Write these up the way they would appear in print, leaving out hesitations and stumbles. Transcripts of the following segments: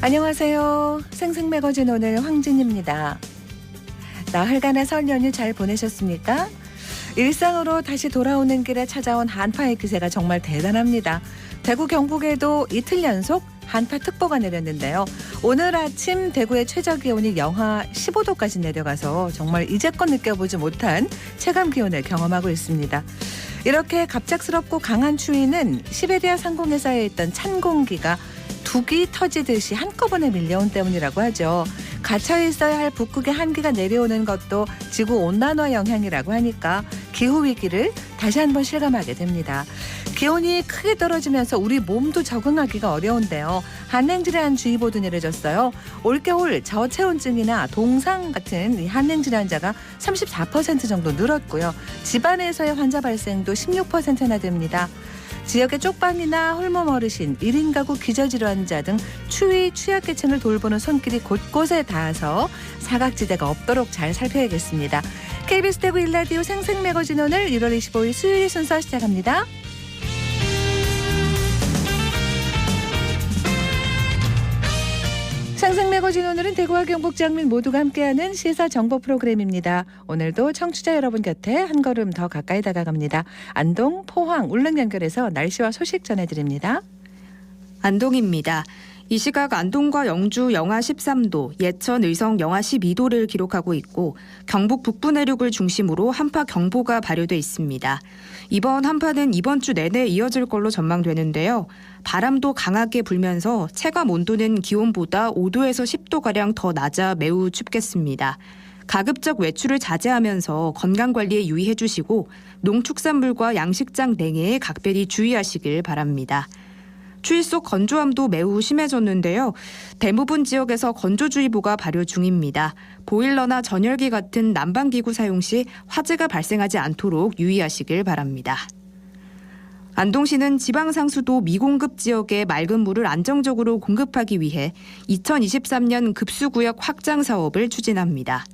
안녕하세요. 생생매거진 오늘 황진입니다. 나흘간의 설 연휴 잘 보내셨습니까? 일상으로 다시 돌아오는 길에 찾아온 한파의 기세가 정말 대단합니다. 대구 경북에도 이틀 연속 한파특보가 내렸는데요. 오늘 아침 대구의 최저기온이 영하 15도까지 내려가서 정말 이제껏 느껴보지 못한 체감기온을 경험하고 있습니다. 이렇게 갑작스럽고 강한 추위는 시베리아 상공에 쌓여있던 찬 공기가 둑이 터지듯이 한꺼번에 밀려온 때문이라고 하죠. 갇혀 있어야 할 북극의 한기가 내려오는 것도 지구온난화 영향이라고 하니까 기후위기를 다시 한번 실감하게 됩니다. 기온이 크게 떨어지면서 우리 몸도 적응하기가 어려운데요. 한냉질환주의보도 내려졌어요. 올겨울 저체온증이나 동상 같은 한냉질 환자가 34% 정도 늘었고요. 집안에서의 환자 발생도 16%나 됩니다. 지역의 쪽방이나 홀몸 어르신, 1인 가구 기저질환자 등 추위 취약계층을 돌보는 손길이 곳곳에 닿아서 사각지대가 없도록 잘 살펴야겠습니다. KBS 대구 일라디오 생생매거진 오늘 1월 25일 수요일 순서 시작합니다. 생생매거진 오늘은 대구와 경북 장민 모두가 함께하는 시사정보 프로그램입니다. 오늘도 청취자 여러분 곁에 한 걸음 더 가까이 다가갑니다. 안동, 포항, 울릉 연결해서 날씨와 소식 전해드립니다. 안동입니다. 이 시각 안동과 영주 영하 13도, 예천, 의성 영하 12도를 기록하고 있고 경북 북부 내륙을 중심으로 한파 경보가 발효돼 있습니다. 이번 한파는 이번 주 내내 이어질 걸로 전망되는데요. 바람도 강하게 불면서 체감 온도는 기온보다 5도에서 10도가량 더 낮아 매우 춥겠습니다. 가급적 외출을 자제하면서 건강관리에 유의해 주시고 농축산물과 양식장 냉해에 각별히 주의하시길 바랍니다. 추위 속 건조함도 매우 심해졌는데요. 대부분 지역에서 건조주의보가 발효 중입니다. 보일러나 전열기 같은 난방기구 사용 시 화재가 발생하지 않도록 유의하시길 바랍니다. 안동시는 지방상수도 미공급 지역에 맑은 물을 안정적으로 공급하기 위해 2023년 급수구역 확장 사업을 추진합니다.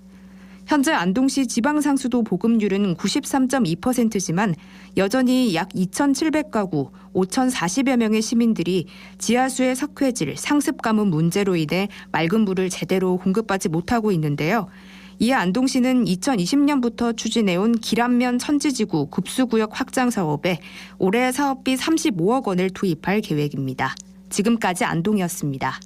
현재 안동시 지방상수도 보급률은 93.2%지만 여전히 약 2,700가구, 5,040여 명의 시민들이 지하수의 석회질, 상습 가뭄 문제로 인해 맑은 물을 제대로 공급받지 못하고 있는데요. 이에 안동시는 2020년부터 추진해온 길안면 천지지구 급수구역 확장 사업에 올해 사업비 35억 원을 투입할 계획입니다. 지금까지 안동이었습니다.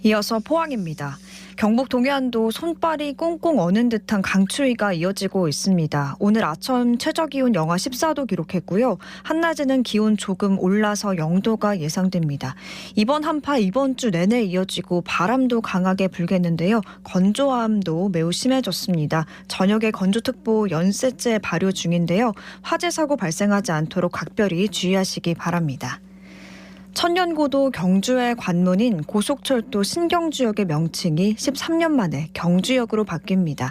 이어서 포항입니다. 경북 동해안도 손발이 꽁꽁 어는 듯한 강추위가 이어지고 있습니다. 오늘 아침 최저기온 영하 14도 기록했고요. 한낮에는 기온 조금 올라서 0도가 예상됩니다. 이번 한파 이번 주 내내 이어지고 바람도 강하게 불겠는데요. 건조함도 매우 심해졌습니다. 저녁에 건조특보 연세째 발효 중인데요. 화재 사고 발생하지 않도록 각별히 주의하시기 바랍니다. 천년고도 경주의 관문인 고속철도 신경주역의 명칭이 13년 만에 경주역으로 바뀝니다.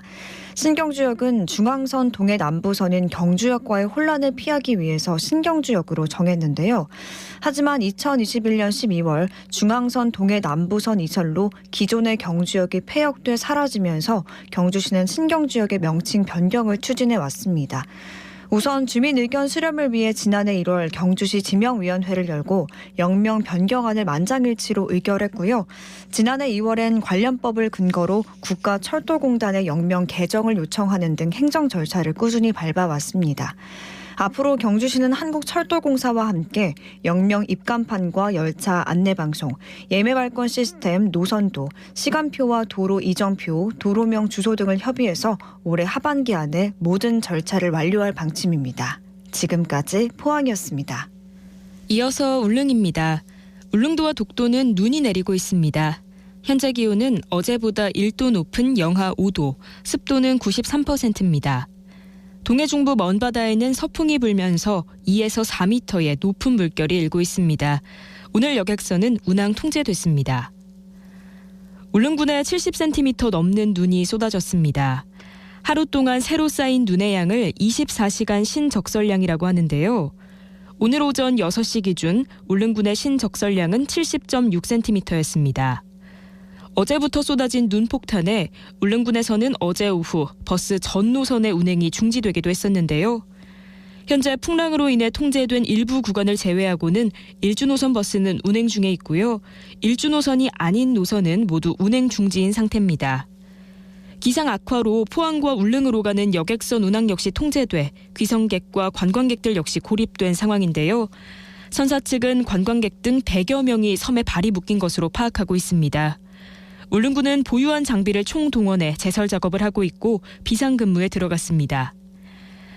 신경주역은 중앙선 동해 남부선인 경주역과의 혼란을 피하기 위해서 신경주역으로 정했는데요. 하지만 2021년 12월 중앙선 동해 남부선 이설로 기존의 경주역이 폐역돼 사라지면서 경주시는 신경주역의 명칭 변경을 추진해 왔습니다. 우선 주민 의견 수렴을 위해 지난해 1월 경주시 지명위원회를 열고 역명 변경안을 만장일치로 의결했고요. 지난해 2월엔 관련법을 근거로 국가철도공단의 역명 개정을 요청하는 등 행정 절차를 꾸준히 밟아왔습니다. 앞으로 경주시는 한국철도공사와 함께 역명 입간판과 열차 안내방송, 예매발권 시스템, 노선도, 시간표와 도로 이정표, 도로명 주소 등을 협의해서 올해 하반기 안에 모든 절차를 완료할 방침입니다. 지금까지 포항이었습니다. 이어서 울릉입니다. 울릉도와 독도는 눈이 내리고 있습니다. 현재 기온은 어제보다 1도 높은 영하 5도, 습도는 93%입니다. 동해 중부 먼바다에는 서풍이 불면서 2에서 4m의 높은 물결이 일고 있습니다. 오늘 여객선은 운항 통제됐습니다. 울릉군에 70cm 넘는 눈이 쏟아졌습니다. 하루 동안 새로 쌓인 눈의 양을 24시간 신적설량이라고 하는데요. 오늘 오전 6시 기준 울릉군의 신적설량은 70.6cm였습니다. 어제부터 쏟아진 눈폭탄에 울릉군에서는 어제 오후 버스 전 노선의 운행이 중지되기도 했었는데요. 현재 풍랑으로 인해 통제된 일부 구간을 제외하고는 1주 노선 버스는 운행 중에 있고요. 1주 노선이 아닌 노선은 모두 운행 중지인 상태입니다. 기상 악화로 포항과 울릉으로 가는 여객선 운항 역시 통제돼 귀성객과 관광객들 역시 고립된 상황인데요. 선사 측은 관광객 등 100여 명이 섬에 발이 묶인 것으로 파악하고 있습니다. 울릉군은 보유한 장비를 총동원해 제설 작업을 하고 있고 비상근무에 들어갔습니다.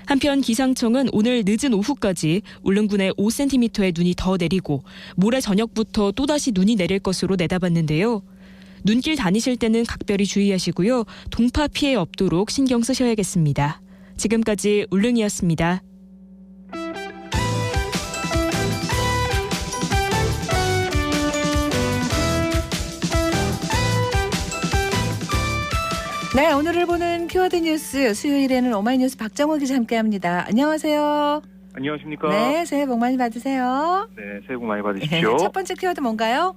한편 기상청은 오늘 늦은 오후까지 울릉군에 5cm의 눈이 더 내리고 모레 저녁부터 또다시 눈이 내릴 것으로 내다봤는데요. 눈길 다니실 때는 각별히 주의하시고요. 동파 피해 없도록 신경 쓰셔야겠습니다. 지금까지 울릉이었습니다. 네, 오늘을 보는 키워드 뉴스 수요일에는 오마이뉴스 박정호 기자 함께합니다. 안녕하세요. 안녕하십니까? 네, 새해 복 많이 받으세요. 네, 새해 복 많이 받으십시오. 첫 번째 키워드 뭔가요?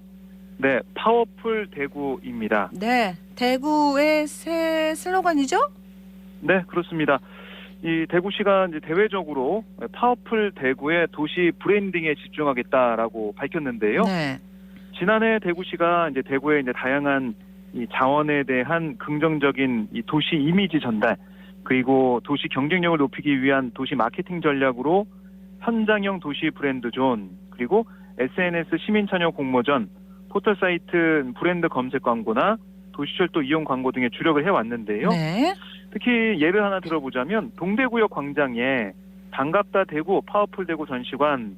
네, 파워풀 대구입니다. 네, 대구의 새 슬로건이죠? 네, 그렇습니다. 이 대구시가 이제 대외적으로 파워풀 대구의 도시 브랜딩에 집중하겠다라고 밝혔는데요. 네. 지난해 대구시가 이제 대구의 이제 다양한 이 자원에 대한 긍정적인 이 도시 이미지 전달, 그리고 도시 경쟁력을 높이기 위한 도시 마케팅 전략으로 현장형 도시 브랜드 존, 그리고 SNS 시민 참여 공모전, 포털 사이트 브랜드 검색 광고나 도시철도 이용 광고 등에 주력을 해왔는데요. 네. 특히 예를 하나 들어보자면 동대구역 광장에 반갑다 대구, 파워풀 대구 전시관,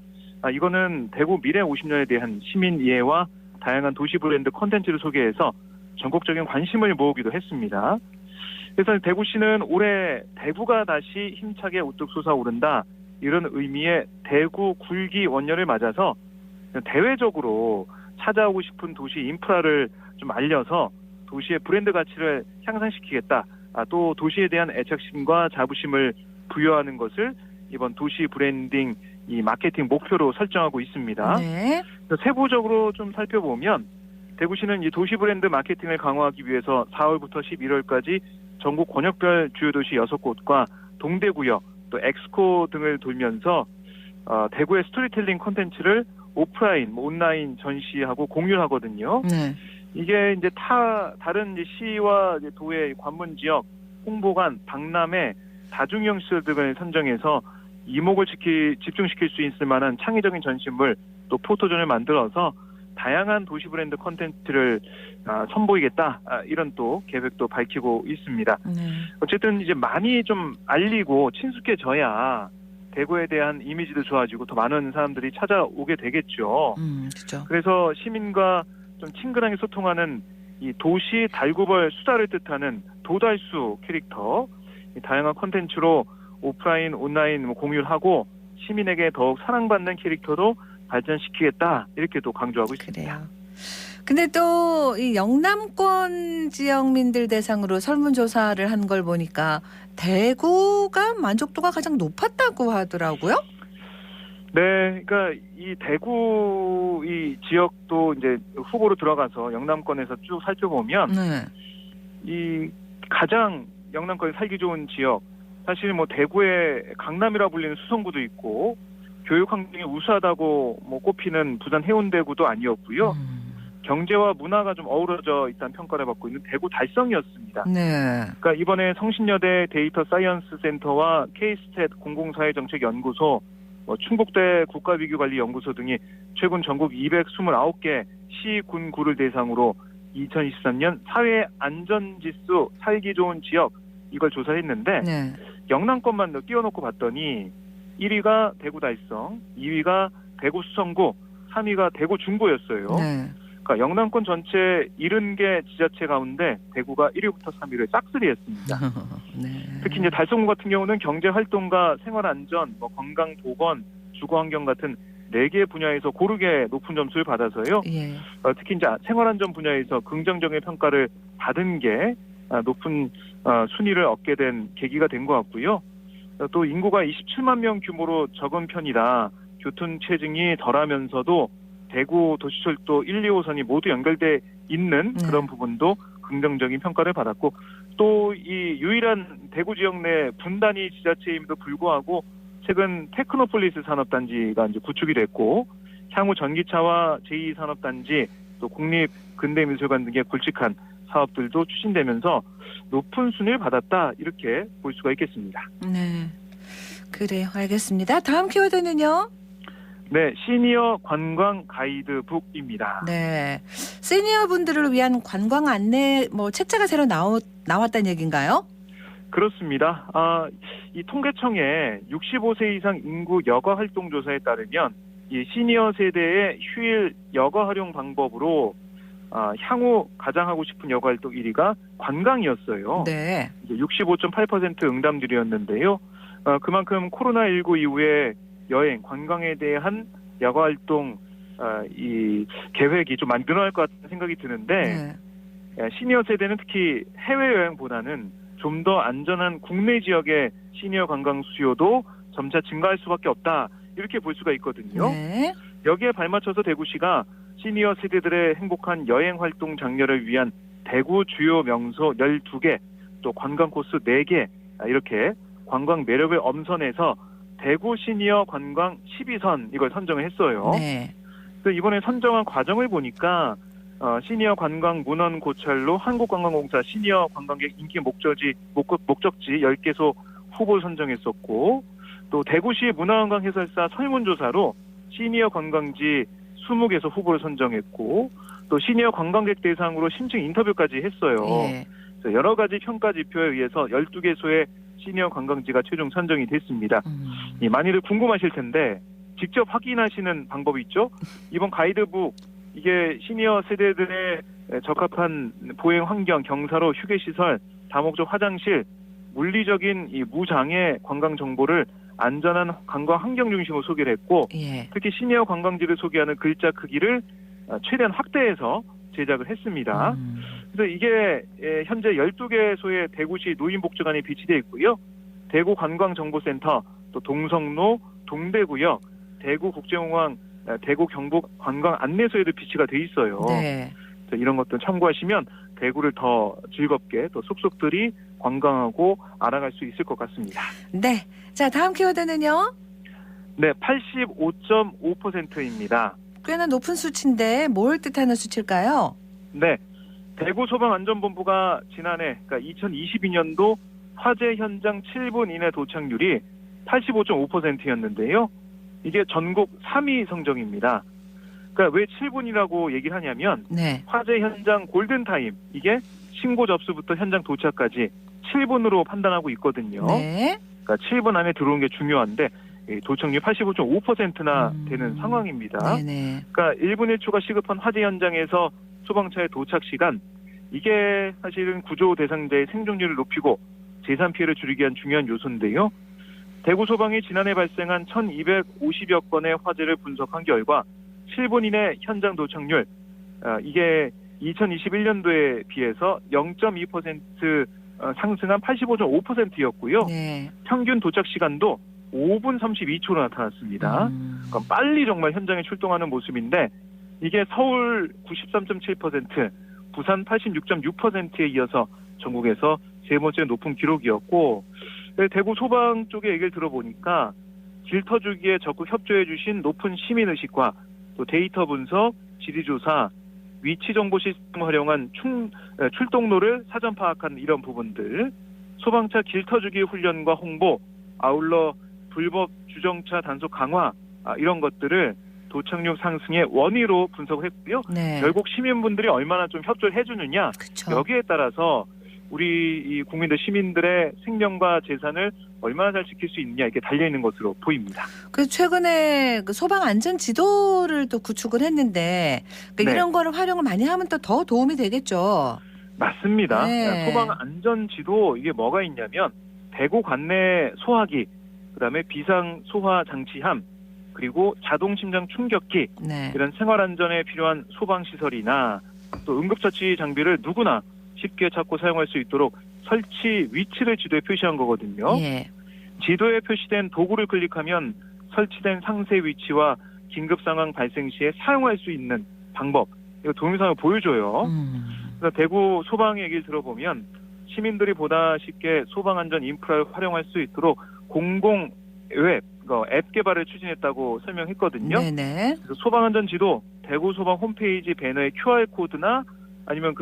이거는 대구 미래 50년에 대한 시민 이해와 다양한 도시 브랜드 콘텐츠를 소개해서 전국적인 관심을 모으기도 했습니다. 그래서 대구시는 올해 대구가 다시 힘차게 우뚝 솟아오른다, 이런 의미의 대구 굴기 원년을 맞아서 대외적으로 찾아오고 싶은 도시 인프라를 좀 알려서 도시의 브랜드 가치를 향상시키겠다, 또 도시에 대한 애착심과 자부심을 부여하는 것을 이번 도시 브랜딩 이 마케팅 목표로 설정하고 있습니다. 네. 세부적으로 좀 살펴보면 대구시는 이 도시 브랜드 마케팅을 강화하기 위해서 4월부터 11월까지 전국 권역별 주요 도시 6곳과 동대구역, 또 엑스코 등을 돌면서 대구의 스토리텔링 콘텐츠를 오프라인, 온라인 전시하고 공유하거든요. 네. 이게 이제 다른 이제 시와 이제 도의 관문 지역, 홍보관, 박람회, 다중이용 시설 등을 선정해서 이목을 집중시킬 수 있을 만한 창의적인 전시물, 또 포토존을 만들어서 다양한 도시 브랜드 콘텐츠를 선보이겠다, 이런 또 계획도 밝히고 있습니다. 네. 어쨌든 이제 많이 좀 알리고 친숙해져야 대구에 대한 이미지도 좋아지고 더 많은 사람들이 찾아오게 되겠죠. 그렇죠. 그래서 시민과 좀 친근하게 소통하는 이 도시 달구벌 수다를 뜻하는 도달수 캐릭터, 이 다양한 콘텐츠로 오프라인, 온라인 공유를 하고 시민에게 더욱 사랑받는 캐릭터로 발전시키겠다, 이렇게 또 강조하고 있습니다. 그래요. 근데 또 이 영남권 지역민들 대상으로 설문조사를 한 걸 보니까 대구가 만족도가 가장 높았다고 하더라고요. 네, 그러니까 이 대구 이 지역도 이제 후보로 들어가서 영남권에서 쭉 살펴보면 네. 이 가장 영남권에 살기 좋은 지역, 사실 뭐 대구의 강남이라 불리는 수성구도 있고 교육 환경이 우수하다고 뭐 꼽히는 부산 해운대구도 아니었고요. 경제와 문화가 좀 어우러져 있다는 평가를 받고 있는 대구 달성이었습니다. 네. 그러니까 이번에 성신여대 데이터 사이언스 센터와 K스탯 공공사회정책연구소, 충북대 국가위기관리연구소 등이 최근 전국 229개 시, 군, 구를 대상으로 2023년 사회안전지수 살기 좋은 지역, 이걸 조사했는데 네. 영남권만 끼워놓고 봤더니 1위가 대구 달성, 2위가 대구 수성구, 3위가 대구 중구였어요. 네. 그러니까 영남권 전체 70개 지자체 가운데 대구가 1위부터 3위를 싹쓸이했습니다. 네. 특히 이제 달성구 같은 경우는 경제 활동과 생활 안전, 건강 보건, 주거 환경 같은 4개 분야에서 고르게 높은 점수를 받아서요. 예. 특히 이제 생활 안전 분야에서 긍정적인 평가를 받은 게 높은 순위를 얻게 된 계기가 된 것 같고요. 또 인구가 27만 명 규모로 적은 편이라 교통 체증이 덜하면서도 대구 도시철도 1, 2호선이 모두 연결돼 있는 그런 부분도 긍정적인 평가를 받았고, 또 이 유일한 대구 지역 내 분단위 지자체임에도 불구하고 최근 테크노폴리스 산업단지가 이제 구축이 됐고 향후 전기차와 제2산업단지 또 국립근대미술관 등의 굵직한 사업들도 추진되면서 높은 순위를 받았다 이렇게 볼 수가 있겠습니다. 네. 그래요. 알겠습니다. 다음 키워드는요? 네, 시니어 관광 가이드북입니다. 네. 시니어 분들을 위한 관광 안내 책자가 새로 나왔다는 얘기인가요? 그렇습니다. 이 통계청의 65세 이상 인구 여가 활동 조사에 따르면 이 시니어 세대의 휴일 여가 활용 방법으로 향후 가장 하고 싶은 여가 활동 1위가 관광이었어요. 네. 이제 65.8% 응답률이었는데요. 그만큼 코로나19 이후에 여행, 관광에 대한 여가 활동 이 계획이 좀 많이 늘어날 것 같다는 생각이 드는데 시니어 세대는 특히 해외 여행보다는 좀 더 안전한 국내 지역의 시니어 관광 수요도 점차 증가할 수밖에 없다 이렇게 볼 수가 있거든요. 네. 여기에 발맞춰서 대구시가 시니어 세대들의 행복한 여행 활동 장려를 위한 대구 주요 명소 12개 또 관광 코스 4개 이렇게 관광 매력을 엄선해서 대구 시니어 관광 12선 이걸 선정을 했어요. 네. 그래서 이번에 선정한 과정을 보니까 시니어 관광 문헌 고찰로 한국관광공사 시니어 관광객 인기 목적지 10개소 후보를 선정했었고 또 대구시 문화관광 해설사 설문조사로 시니어 관광지 20개소 후보를 선정했고 또 시니어 관광객 대상으로 심층 인터뷰까지 했어요. 예. 그래서 여러 가지 평가 지표에 의해서 12개소의 시니어 관광지가 최종 선정이 됐습니다. 많이들 궁금하실 텐데 직접 확인하시는 방법이 있죠. 이번 가이드북 이게 시니어 세대들의 적합한 보행 환경, 경사로, 휴게시설, 다목적 화장실, 물리적인 이 무장애 관광 정보를 안전한 관광 환경 중심으로 소개를 했고 예. 특히 시니어 관광지를 소개하는 글자 크기를 최대한 확대해서 제작을 했습니다. 그래서 이게 현재 12개소의 대구시 노인복지관에 비치되어 있고요. 대구 관광정보센터, 또 동성로, 동대구역, 대구국제공항, 대구 경북 관광 안내소에도 비치가 돼 있어요. 네. 이런 것들 참고하시면 대구를 더 즐겁게 또 속속들이 관광하고 알아갈 수 있을 것 같습니다. 네. 자, 다음 키워드는요? 네, 85.5%입니다. 꽤나 높은 수치인데 뭘 뜻하는 수치일까요? 네, 대구소방안전본부가 지난해 그러니까 2022년도 화재 현장 7분 이내 도착률이 85.5%였는데요. 이게 전국 3위 성적입니다. 그러니까 왜 7분이라고 얘기를 하냐면 네. 화재 현장 골든타임 이게 신고 접수부터 현장 도착까지 7분으로 판단하고 있거든요. 네. 그러니까 7분 안에 들어온 게 중요한데 도착률 85.5%나 되는 상황입니다. 네네. 그러니까 1분 1초가 시급한 화재 현장에서 소방차의 도착 시간 이게 사실은 구조 대상자의 생존율을 높이고 재산 피해를 줄이기 위한 중요한 요소인데요. 대구 소방이 지난해 발생한 1250여 건의 화재를 분석한 결과 7분 이내 현장 도착률 이게 2021년도에 비해서 0.2% 상승한 85.5%였고요. 네. 평균 도착 시간도 5분 32초로 나타났습니다. 그러니까 빨리 정말 현장에 출동하는 모습인데 이게 서울 93.7%, 부산 86.6%에 이어서 전국에서 세 번째 높은 기록이었고 대구 소방 쪽의 얘기를 들어보니까 질터주기에 적극 협조해 주신 높은 시민의식과 또 데이터 분석, 지리조사, 위치정보 시스템을 활용한 출동로를 사전 파악한 이런 부분들, 소방차 길터주기 훈련과 홍보, 아울러 불법 주정차 단속 강화 이런 것들을 도착률 상승의 원인으로 분석했고요. 네. 결국 시민분들이 얼마나 좀 협조를 해주느냐 그쵸. 여기에 따라서 우리 이 국민들 시민들의 생명과 재산을 얼마나 잘 지킬 수 있느냐 이게 달려 있는 것으로 보입니다. 그래서 최근에 그 소방 안전 지도를 또 구축을 했는데 그러니까 네. 이런 거를 활용을 많이 하면 또 더 도움이 되겠죠. 맞습니다. 네. 소방 안전 지도 이게 뭐가 있냐면 대구 관내 소화기, 그다음에 비상 소화 장치함, 그리고 자동 심장 충격기 네. 이런 생활 안전에 필요한 소방 시설이나 또 응급처치 장비를 누구나 쉽게 찾고 사용할 수 있도록 설치 위치를 지도에 표시한 거거든요. 예. 지도에 표시된 도구를 클릭하면 설치된 상세 위치와 긴급 상황 발생 시에 사용할 수 있는 방법, 이거 동영상을 보여줘요. 그래서 대구 소방 얘기를 들어보면 시민들이 보다 쉽게 소방 안전 인프라를 활용할 수 있도록 공공 웹, 앱 개발을 추진했다고 설명했거든요. 네네. 그래서 소방안전지도 대구 소방 홈페이지 배너의 QR 코드나 아니면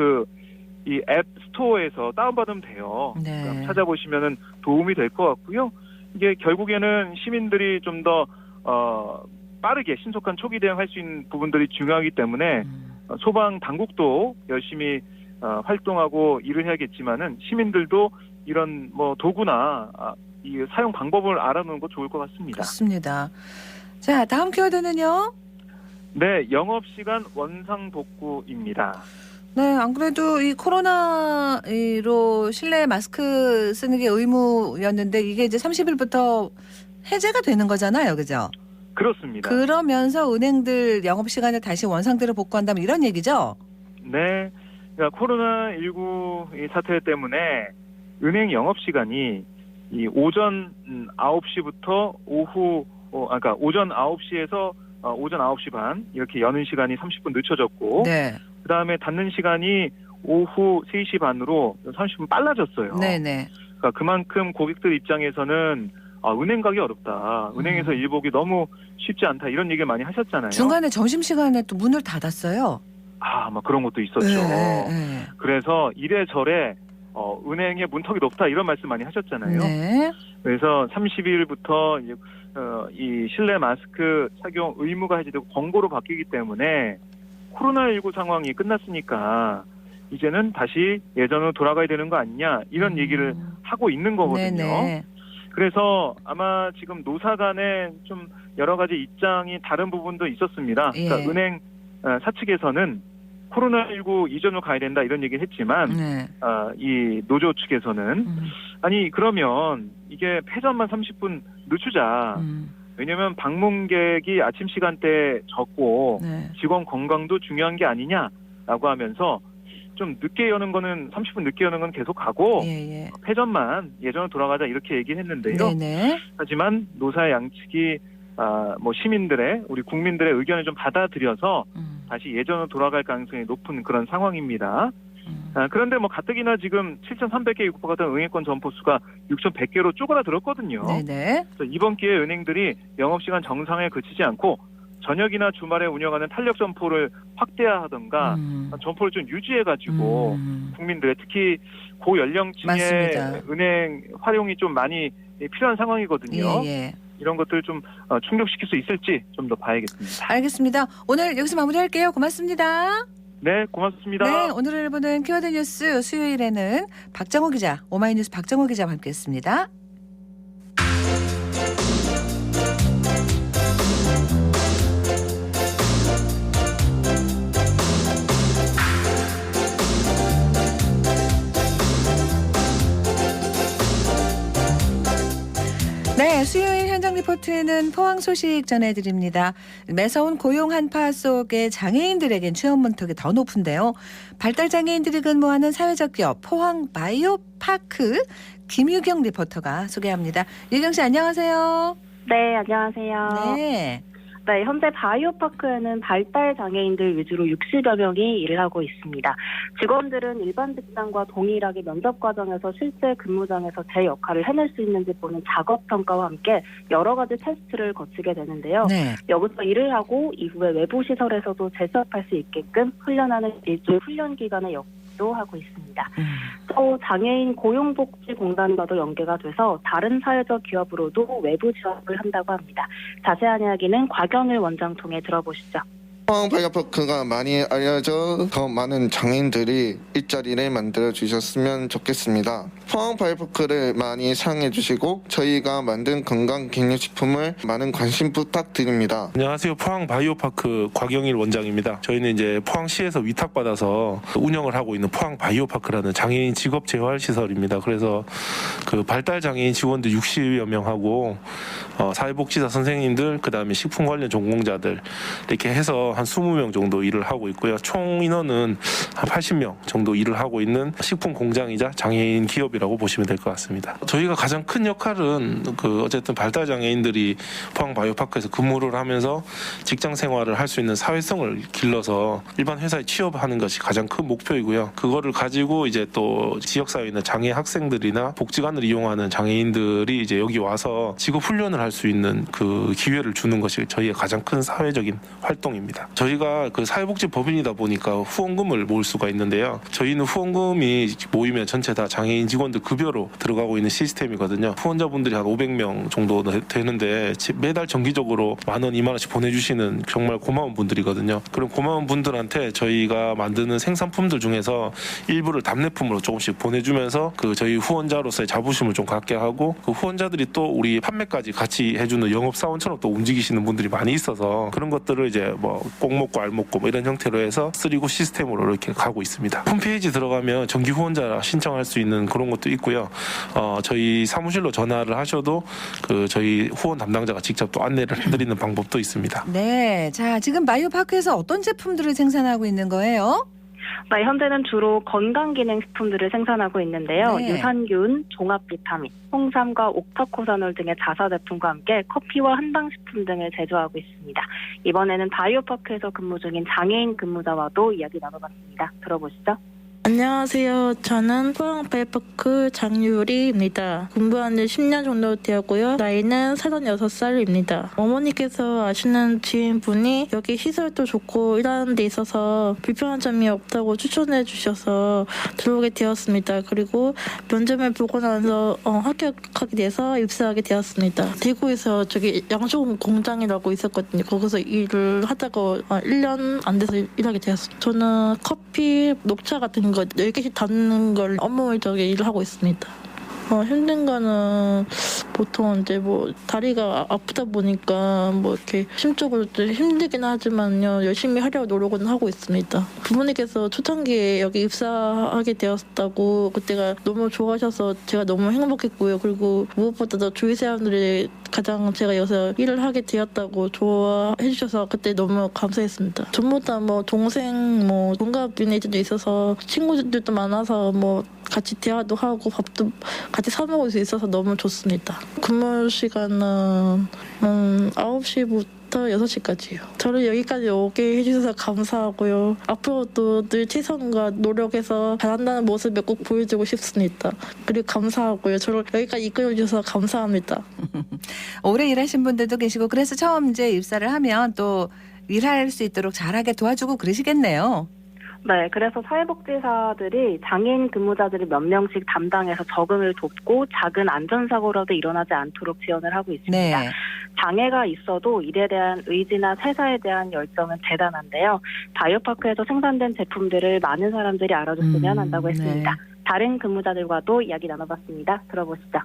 이 앱 스토어에서 다운받으면 돼요. 네. 그러니까 찾아보시면은 도움이 될 것 같고요. 이게 결국에는 시민들이 좀 더 빠르게 신속한 초기 대응할 수 있는 부분들이 중요하기 때문에 소방 당국도 열심히 활동하고 일을 해야겠지만은 시민들도 이런 도구나 이 사용 방법을 알아놓는 거 좋을 것 같습니다. 그렇습니다. 자, 다음 키워드는요? 네, 영업시간 원상복구입니다. 네, 안 그래도 이 코로나로 실내 마스크 쓰는 게 의무였는데 이게 이제 30일부터 해제가 되는 거잖아요. 그죠? 그렇습니다. 그러면서 은행들 영업시간을 다시 원상대로 복구한다면 이런 얘기죠? 네, 그러니까 코로나19 이 사태 때문에 은행 영업시간이 이 오전 9시부터 그러니까 오전 9시에서 오전 9시 반 이렇게 여는 시간이 30분 늦춰졌고 네. 그다음에 닫는 시간이 오후 3시 반으로 30분 빨라졌어요. 네네. 그러니까 그만큼 고객들 입장에서는 은행 가기 어렵다. 은행에서 일 보기 너무 쉽지 않다. 이런 얘기를 많이 하셨잖아요. 중간에 점심시간에 또 문을 닫았어요. 그런 것도 있었죠. 네. 그래서 이래저래 은행의 문턱이 높다 이런 말씀 많이 하셨잖아요. 네. 그래서 30일부터 이제 이 실내 마스크 착용 의무가 해제되고 권고로 바뀌기 때문에 코로나19 상황이 끝났으니까 이제는 다시 예전으로 돌아가야 되는 거 아니냐 이런 얘기를 하고 있는 거거든요. 네네. 그래서 아마 지금 노사 간에 좀 여러 가지 입장이 다른 부분도 있었습니다. 예. 그러니까 은행 사측에서는 코로나19 이전으로 가야 된다 이런 얘기를 했지만 네. 이 노조 측에서는 아니 그러면 이게 폐점만 30분 늦추자. 왜냐하면 방문객이 아침 시간대에 적고 네. 직원 건강도 중요한 게 아니냐라고 하면서 좀 늦게 여는 거는 30분 늦게 여는 건 계속 가고 예. 폐점만 예전으로 돌아가자 이렇게 얘기했는데요. 네네. 하지만 노사 양측이 시민들의 우리 국민들의 의견을 좀 받아들여서 다시 예전으로 돌아갈 가능성이 높은 그런 상황입니다. 그런데 가뜩이나 지금 7,300개 유급화 같은 은행권 점포 수가 6,100개로 쪼그라들었거든요. 네네. 그래서 이번 기회에 은행들이 영업시간 정상에 그치지 않고 저녁이나 주말에 운영하는 탄력 점포를 확대하던가 점포를 좀 유지해가지고 국민들의 특히 고연령층의 맞습니다. 은행 활용이 좀 많이 필요한 상황이거든요. 예. 이런 것들 좀 충족시킬 수 있을지 좀 더 봐야겠습니다. 알겠습니다. 오늘 여기서 마무리할게요. 고맙습니다. 네, 고맙습니다. 네, 오늘을 보는 키워드 뉴스 수요일에는 박정호 기자, 오마이뉴스 박정호 기자와 함께했습니다. 네, 수요일 현장 리포트는 포항 소식 전해드립니다. 매서운 고용 한파 속에 장애인들에겐 취업 문턱이 더 높은데요. 발달 장애인들이 근무하는 사회적 기업 포항 바이오파크 김유경 리포터가 소개합니다. 유경 씨 안녕하세요. 네, 안녕하세요. 네. 네, 현재 바이오파크에는 발달 장애인들 위주로 60여 명이 일을 하고 있습니다. 직원들은 일반 직장과 동일하게 면접 과정에서 실제 근무장에서 제 역할을 해낼 수 있는지 보는 작업 평가와 함께 여러 가지 테스트를 거치게 되는데요. 네. 여기서 일을 하고 이후에 외부 시설에서도 재수업할 수 있게끔 훈련하는 일종의 훈련 기간의 역도 하고 있습니다. 또 장애인 고용복지공단과도 연계가 돼서 다른 사회적 기업으로도 외부 취업을 한다고 합니다. 자세한 이야기는 곽영일 원장 통해 들어보시죠. 포항 바이오파크가 많이 알려져 더 많은 장애인들이 일자리를 만들어 주셨으면 좋겠습니다. 포항 바이오파크를 많이 사랑해 주시고 저희가 만든 건강기능식품을 많은 관심 부탁드립니다. 안녕하세요. 포항 바이오파크 곽영일 원장입니다. 저희는 이제 포항시에서 위탁받아서 운영을 하고 있는 포항 바이오파크라는 장애인 직업 재활 시설입니다. 그래서 그 발달 장애인 직원들 60여 명하고 사회복지사 선생님들, 그다음에 식품 관련 전공자들 이렇게 해서 한 한 20명 정도 일을 하고 있고요. 총 인원은 한 80명 정도 일을 하고 있는 식품 공장이자 장애인 기업이라고 보시면 될 것 같습니다. 저희가 가장 큰 역할은 어쨌든 발달 장애인들이 포항 바이오파크에서 근무를 하면서 직장 생활을 할 수 있는 사회성을 길러서 일반 회사에 취업하는 것이 가장 큰 목표이고요. 그거를 가지고 이제 또 지역사회에 있는 장애 학생들이나 복지관을 이용하는 장애인들이 이제 여기 와서 직업 훈련을 할 수 있는 그 기회를 주는 것이 저희의 가장 큰 사회적인 활동입니다. 저희가 그 사회복지법인이다 보니까 후원금을 모을 수가 있는데요. 저희는 후원금이 모이면 전체 다 장애인 직원들 급여로 들어가고 있는 시스템이거든요. 후원자분들이 한 500명 정도 되는데 매달 정기적으로 10,000원, 20,000원씩 보내주시는 정말 고마운 분들이거든요. 그런 고마운 분들한테 저희가 만드는 생산품들 중에서 일부를 답례품으로 조금씩 보내주면서 그 저희 후원자로서의 자부심을 좀 갖게 하고 그 후원자들이 또 우리 판매까지 같이 해주는 영업사원처럼 또 움직이시는 분들이 많이 있어서 그런 것들을 이제 뭐 꼭 먹고 알 먹고 뭐 이런 형태로 해서 쓰리고 시스템으로 이렇게 가고 있습니다. 홈페이지 들어가면 정기 후원자 신청할 수 있는 그런 것도 있고요. 저희 사무실로 전화를 하셔도 그 저희 후원 담당자가 직접 또 안내를 해드리는 방법도 있습니다. 네, 자 지금 바이오파크에서 어떤 제품들을 생산하고 있는 거예요? 네, 현재는 주로 건강기능식품들을 생산하고 있는데요. 네. 유산균, 종합비타민, 홍삼과 옥타코사놀 등의 자사 제품과 함께 커피와 한방식품 등을 제조하고 있습니다. 이번에는 바이오파크에서 근무 중인 장애인 근무자와도 이야기 나눠봤습니다. 들어보시죠. 안녕하세요. 저는 포항 바이오파크 장유리입니다. 공부한 지 10년 정도 되었고요. 나이는 36살입니다. 어머니께서 아시는 지인분이 여기 시설도 좋고 일하는 데 있어서 불편한 점이 없다고 추천해 주셔서 들어오게 되었습니다. 그리고 면접을 보고 나서 합격하게 돼서 입사하게 되었습니다. 대구에서 저기 양조 공장이라고 있었거든요. 거기서 일을 하다가 1년 안 돼서 일하게 되었습니다. 저는 커피, 녹차 같은 거 10개씩 담는 걸 업무를 저기 일을 하고 있습니다. 힘든 거는 보통 이제 뭐 다리가 아프다 보니까 뭐 이렇게 심적으로 좀 힘들긴 하지만요. 열심히 하려고 노력은 하고 있습니다. 부모님께서 초창기에 여기 입사하게 되었다고 그때가 너무 좋아하셔서 제가 너무 행복했고요. 그리고 무엇보다도 주위 사람들이 가장 제가 여기서 일을 하게 되었다고 좋아해 주셔서 그때 너무 감사했습니다. 전보다 뭐 동생 뭐 동갑이네들도 있어서 친구들도 많아서 뭐 같이 대화도 하고 밥도 같이 사 먹을 수 있어서 너무 좋습니다. 근무 시간은 9시부터 6시까지요. 저를 여기까지 오게 해주셔서 감사하고요. 앞으로도 늘 최선과 노력해서 잘한다는 모습을 꼭 보여주고 싶습니다. 그리고 감사하고요. 저를 여기까지 이끌어주셔서 감사합니다. 오래 일하신 분들도 계시고 그래서 처음 이제 입사를 하면 또 일할 수 있도록 잘하게 도와주고 그러시겠네요. 네, 그래서 사회복지사들이 장애인 근무자들을 몇 명씩 담당해서 적응을 돕고 작은 안전사고라도 일어나지 않도록 지원을 하고 있습니다. 네. 장애가 있어도 일에 대한 의지나 퇴사에 대한 열정은 대단한데요. 바이오파크에서 생산된 제품들을 많은 사람들이 알아줬으면 한다고 했습니다. 네. 다른 근무자들과도 이야기 나눠봤습니다. 들어보시죠.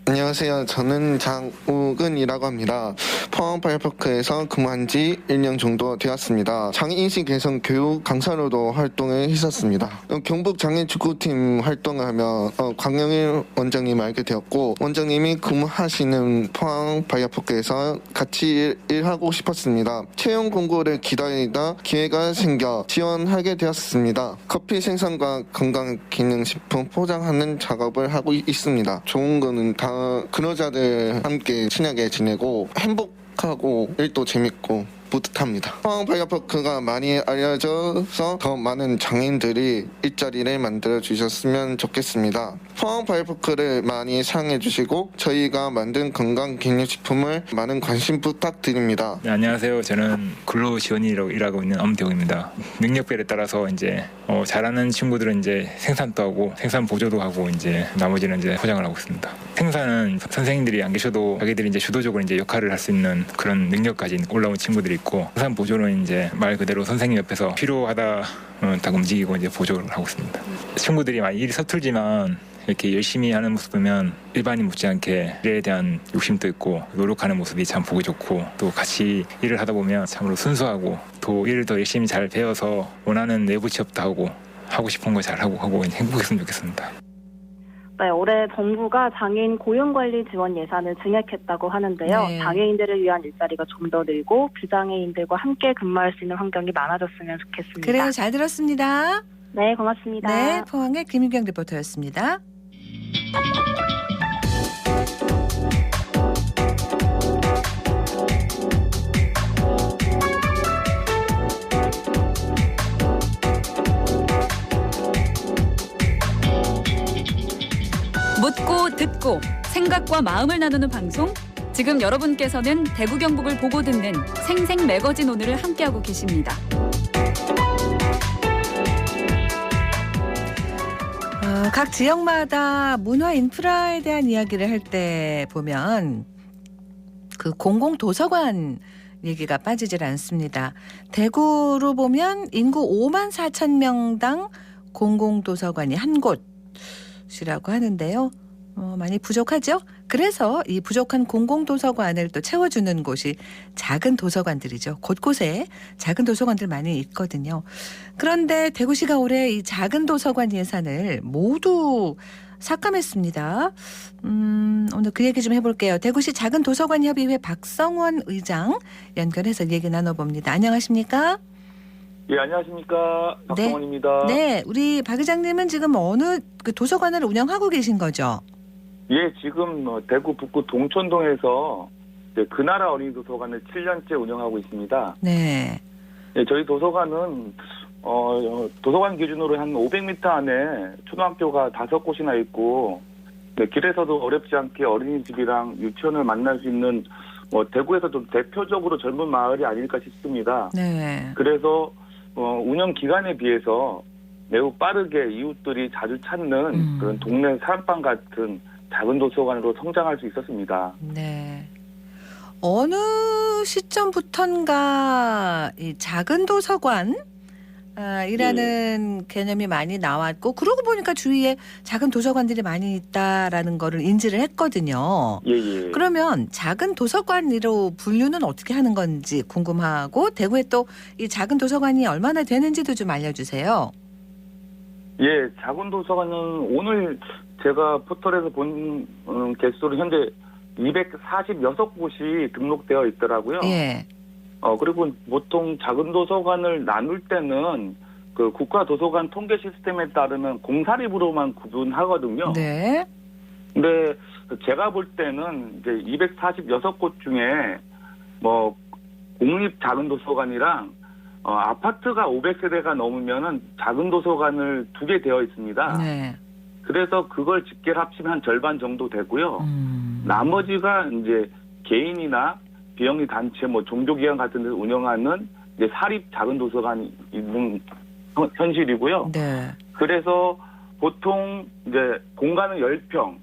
안녕하세요. 저는 장우근이라고 합니다. 포항 바이오파크에서 근무한 지 1년 정도 되었습니다. 장애인식 개선 교육 강사로도 활동을 했었습니다. 경북 장애축구팀 활동을 하며 광영일 원장님을 알게 되었고 원장님이 근무하시는 포항 바이오파크에서 같이 일하고 싶었습니다. 채용 공고를 기다리다 기회가 생겨 지원하게 되었습니다. 커피 생산과 건강기능식품 포장하는 작업을 하고 있습니다. 좋은 거는 다 근로자들 함께 친하게 지내고 행복하고 일도 재밌고 뿌듯합니다. 포항 바이오파크가 많이 알려져서 더 많은 장애인들이 일자리를 만들어 주셨으면 좋겠습니다. 포항 바이오파크를 많이 사랑해 주시고 저희가 만든 건강기능식품을 많은 관심 부탁드립니다. 네, 안녕하세요. 저는 근로지원이라고 일하고 있는 엄태웅입니다. 능력별에 따라서 이제 잘하는 친구들은 이제 생산도 하고 생산 보조도 하고 이제 나머지는 이제 포장을 하고 있습니다. 생산은 선생님들이 안 계셔도 자기들이 이제 주도적으로 이제 역할을 할 수 있는 그런 능력까지 올라온 친구들이 있고 생산 보조는 이제 말 그대로 선생님 옆에서 필요하다 딱 움직이고 이제 보조를 하고 있습니다. 친구들이 많이 일이 서툴지만 이렇게 열심히 하는 모습 보면 일반인 못지않게 일에 대한 욕심도 있고 노력하는 모습이 참 보기 좋고 또 같이 일을 하다 보면 참으로 순수하고 또 일을 더 열심히 잘 배워서 원하는 내부 취업도 하고 싶은 거 잘 하고 행복했으면 좋겠습니다. 네, 올해 정부가 장애인 고용관리 지원 예산을 증액했다고 하는데요. 네. 장애인들을 위한 일자리가 좀 더 늘고 비장애인들과 함께 근무할 수 있는 환경이 많아졌으면 좋겠습니다. 그래요. 잘 들었습니다. 네, 고맙습니다. 네, 포항의 김유경 리포터였습니다. 묻고 듣고 생각과 마음을 나누는 방송. 지금 여러분께서는 대구 경북을 보고 듣는 생생 매거진 오늘을 함께하고 계십니다. 각 지역마다 문화 인프라에 대한 이야기를 할 때 보면 그 공공도서관 얘기가 빠지질 않습니다. 대구로 보면 인구 5만 4천 명당 공공도서관이 한 곳이라고 하는데요. 많이 부족하죠? 그래서 이 부족한 공공도서관을 또 채워주는 곳이 작은 도서관들이죠. 곳곳에 작은 도서관들 많이 있거든요. 그런데 대구시가 올해 이 작은 도서관 예산을 모두 삭감했습니다. 오늘 그 얘기 좀 해볼게요. 대구시 작은 도서관 협의회 박성원 의장 연결해서 얘기 나눠봅니다. 안녕하십니까? 예, 안녕하십니까. 박성원입니다. 네, 우리 박 의장님은 지금 어느 그 도서관을 운영하고 계신 거죠? 예, 지금 대구 북구 동촌동에서 그나라 어린이 도서관을 7년째 운영하고 있습니다. 네. 예, 저희 도서관은 도서관 기준으로 한 500m 안에 초등학교가 5곳이나 있고, 네, 길에서도 어렵지 않게 어린이집이랑 유치원을 만날 수 있는 대구에서도 대표적으로 젊은 마을이 아닐까 싶습니다. 네. 그래서 운영 기간에 비해서 매우 빠르게 이웃들이 자주 찾는 그런 동네 사랑방 같은 작은 도서관으로 성장할 수 있었습니다. 네. 어느 시점부턴가 이 작은 도서관 이라는 개념이 많이 나왔고, 그러고 보니까 주위에 작은 도서관들이 많이 있다라는 거를 인지를 했거든요. 예. 그러면 작은 도서관으로 분류는 어떻게 하는 건지 궁금하고, 대구에 또 이 작은 도서관이 얼마나 되는지도 좀 알려주세요. 예, 작은 도서관은 오늘 제가 포털에서 본 개수로 현재 246곳이 등록되어 있더라고요. 예. 그리고 보통 작은 도서관을 나눌 때는 그 국가도서관 통계 시스템에 따르면 공사립으로만 구분하거든요. 네. 근데 제가 볼 때는 이제 246곳 중에 공립 작은 도서관이랑 아파트가 500세대가 넘으면은 작은 도서관을 2개 되어 있습니다. 네. 그래서 그걸 집계를 합치면 한 절반 정도 되고요. 나머지가 이제 개인이나 비영리 단체, 종교기관 같은 데서 운영하는 이제 사립 작은 도서관이 있는 현실이고요. 네. 그래서 보통 이제 공간은 10평,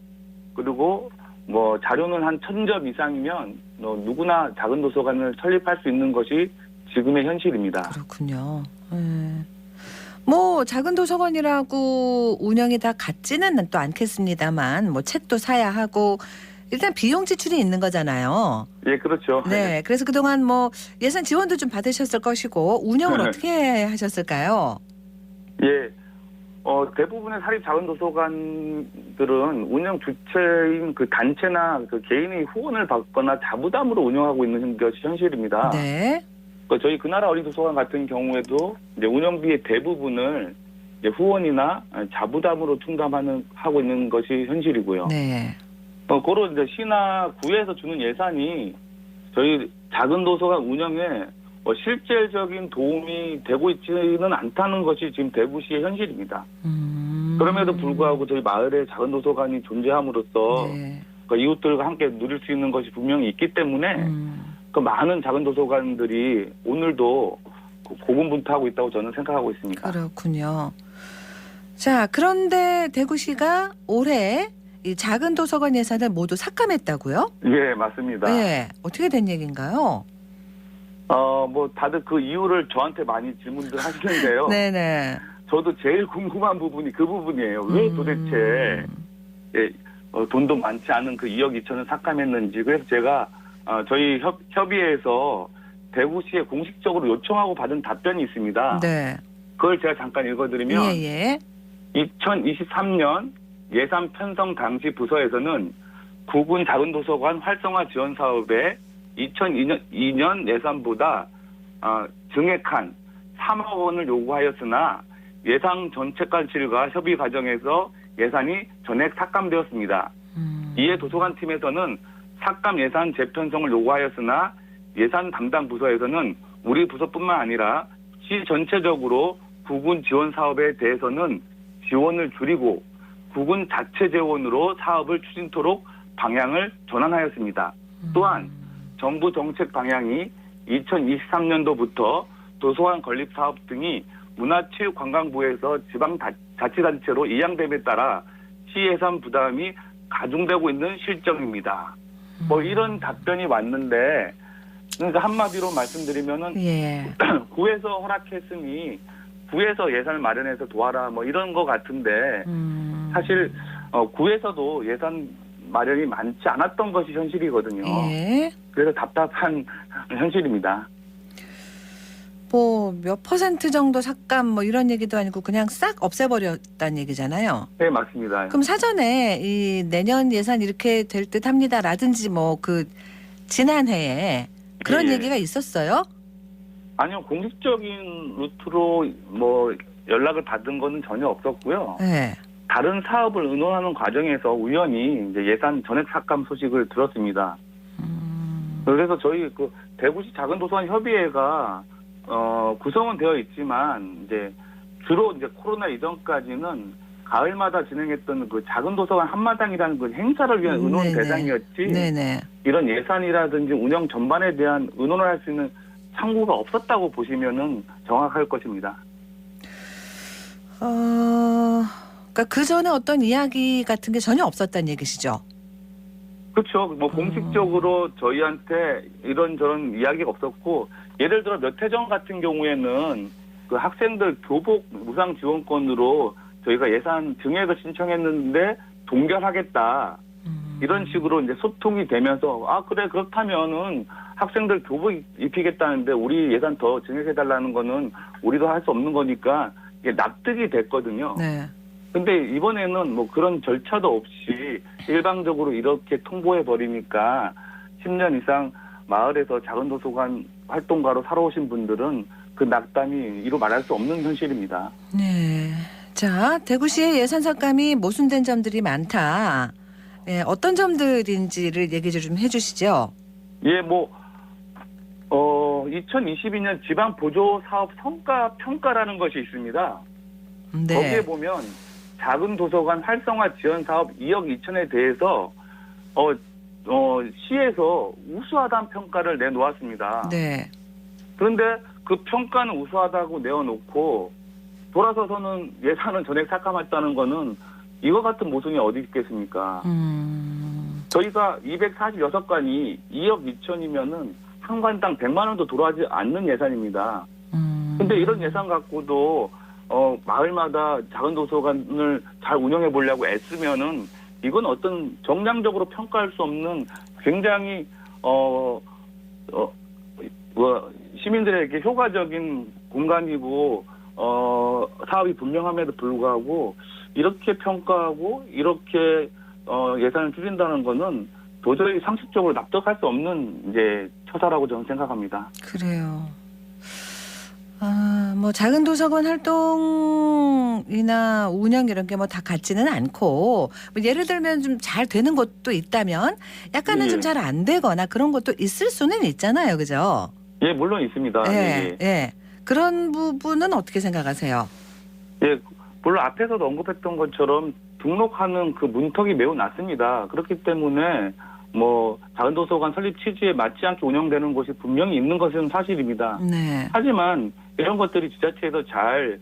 그리고 자료는 한 1000점 이상이면 누구나 작은 도서관을 설립할 수 있는 것이 지금의 현실입니다. 그렇군요. 작은 도서관이라고 운영이 다 같지는 또 않겠습니다만, 책도 사야 하고, 일단 비용 지출이 있는 거잖아요. 예, 그렇죠. 네. 그래서 그동안 예산 지원도 좀 받으셨을 것이고, 운영을 어떻게 하셨을까요? 예. 대부분의 사립 작은 도서관들은 운영 주체인 그 단체나 그 개인이 후원을 받거나 자부담으로 운영하고 있는 것이 현실입니다. 네. 저희 그나라 어린이 도서관 같은 경우에도 이제 운영비의 대부분을 이제 후원이나 자부담으로 충당하고 있는 것이 현실이고요. 네. 그런 이제 시나 구에서 주는 예산이 저희 작은 도서관 운영에 실질적인 도움이 되고 있지는 않다는 것이 지금 대구시의 현실입니다. 그럼에도 불구하고 저희 마을에 작은 도서관이 존재함으로써 네. 이웃들과 함께 누릴 수 있는 것이 분명히 있기 때문에 그 많은 작은 도서관들이 오늘도 고군분투하고 있다고 저는 생각하고 있습니다. 그렇군요. 자, 그런데 대구시가 올해 이 작은 도서관 예산을 모두 삭감했다고요? 예, 맞습니다. 네. 어떻게 된 얘기인가요? 다들 그 이유를 저한테 많이 질문들 하시는데요. 네네. 저도 제일 궁금한 부분이 그 부분이에요. 왜 도대체 돈도 많지 않은 그 2억 2천을 삭감했는지. 그래서 제가 저희 협의회에서 대구시에 공식적으로 요청하고 받은 답변이 있습니다. 네. 그걸 제가 잠깐 읽어드리면 예. 2023년 예산 편성 당시 부서에서는 구군 작은도서관 활성화 지원 사업에 2002년 예산보다 증액한 3억 원을 요구하였으나 예산 정책관실과 협의 과정에서 예산이 전액 삭감되었습니다. 이에 도서관팀에서는 삭감 예산 재편성을 요구하였으나 예산 담당 부서에서는 우리 부서뿐만 아니라 시 전체적으로 구군 지원 사업에 대해서는 지원을 줄이고 구군 자체 재원으로 사업을 추진토록 방향을 전환하였습니다. 또한 정부 정책 방향이 2023년도부터 도서관 건립 사업 등이 문화체육관광부에서 지방자치단체로 이양됨에 따라 시 예산 부담이 가중되고 있는 실정입니다. 뭐 이런 답변이 왔는데, 그러니까 한마디로 말씀드리면은 구에서 허락했으니 구에서 예산을 마련해서 도와라 뭐 이런 거 같은데 사실 구에서도 예산 마련이 많지 않았던 것이 현실이거든요. 그래서 답답한 현실입니다. 뭐 몇 % 정도 삭감 뭐 이런 얘기도 아니고 그냥 싹 없애버렸다는 얘기잖아요. 네, 맞습니다. 그럼 사전에 이 내년 예산 이렇게 될 듯 합니다라든지 뭐 그 지난해에 그런 얘기가 있었어요? 아니요, 공식적인 루트로 뭐 연락을 받은 거는 전혀 없었고요. 네. 다른 사업을 의논하는 과정에서 우연히 이제 예산 전액 삭감 소식을 들었습니다. 그래서 저희 그 대구시 작은도서관 협의회가 구성은 되어 있지만 이제 주로 이제 코로나 이전까지는 가을마다 진행했던 그 작은도서관 한마당이라는 그 행사를 위한 의논 대상이었지. 이런 예산이라든지 운영 전반에 대한 의논을 할 수 있는 창구가 없었다고 보시면은 정확할 것입니다. 그러니까 그 전에 어떤 이야기 같은 게 전혀 없었다는 얘기시죠? 그렇죠. 뭐 공식적으로 저희한테 이런저런 이야기가 없었고, 예를 들어 몇 해 전 같은 경우에는 그 학생들 교복 무상 지원권으로 저희가 예산 증액을 신청했는데 동결하겠다. 이런 식으로 이제 소통이 되면서 그래 그렇다면은 학생들 교복 입히겠다는데 우리 예산 더 증액해달라는 거는 우리도 할 수 없는 거니까 이게 납득이 됐거든요. 네. 근데 이번에는 뭐 그런 절차도 없이 일방적으로 이렇게 통보해 버리니까 10년 이상 마을에서 작은 도서관 활동가로 살아오신 분들은 그 낙담이 이루 말할 수 없는 현실입니다. 네. 자, 대구시의 예산 삭감이 모순된 점들이 많다. 네, 어떤 점들인지를 얘기 좀 해주시죠. 예, 2022년 지방 보조 사업 성과 평가라는 것이 있습니다. 네. 거기에 보면 작은 도서관 활성화 지원 사업 2억 2천에 대해서 시에서 우수하다는 평가를 내놓았습니다. 네. 그런데 그 평가는 우수하다고 내어놓고 돌아서서는 예산은 전액 삭감했다는 거는 이거 같은 모순이 어디 있겠습니까? 저희가 246관이 2억 2천이면은 한 관당 100만 원도 돌아가지 않는 예산입니다. 근데 이런 예산 갖고도 마을마다 작은 도서관을 잘 운영해 보려고 애쓰면은 이건 어떤 정량적으로 평가할 수 없는 굉장히 시민들에게 효과적인 공간이고 사업이 분명함에도 불구하고 이렇게 평가하고 이렇게 예산을 줄인다는 거는 도저히 상식적으로 납득할 수 없는 이제 처사라고 저는 생각합니다. 그래요. 뭐 작은 도서관 활동이나 운영 이런 게 뭐 다 같지는 않고 뭐 예를 들면 좀 잘 되는 곳도 있다면 약간은 좀 잘 안 되거나 그런 것도 있을 수는 있잖아요, 그죠? 예, 물론 있습니다. 예. 그런 부분은 어떻게 생각하세요? 예, 물론 앞에서도 언급했던 것처럼 등록하는 그 문턱이 매우 낮습니다. 그렇기 때문에 뭐 작은 도서관 설립 취지에 맞지 않게 운영되는 곳이 분명히 있는 것은 사실입니다. 네. 하지만 이런 것들이 지자체에서 잘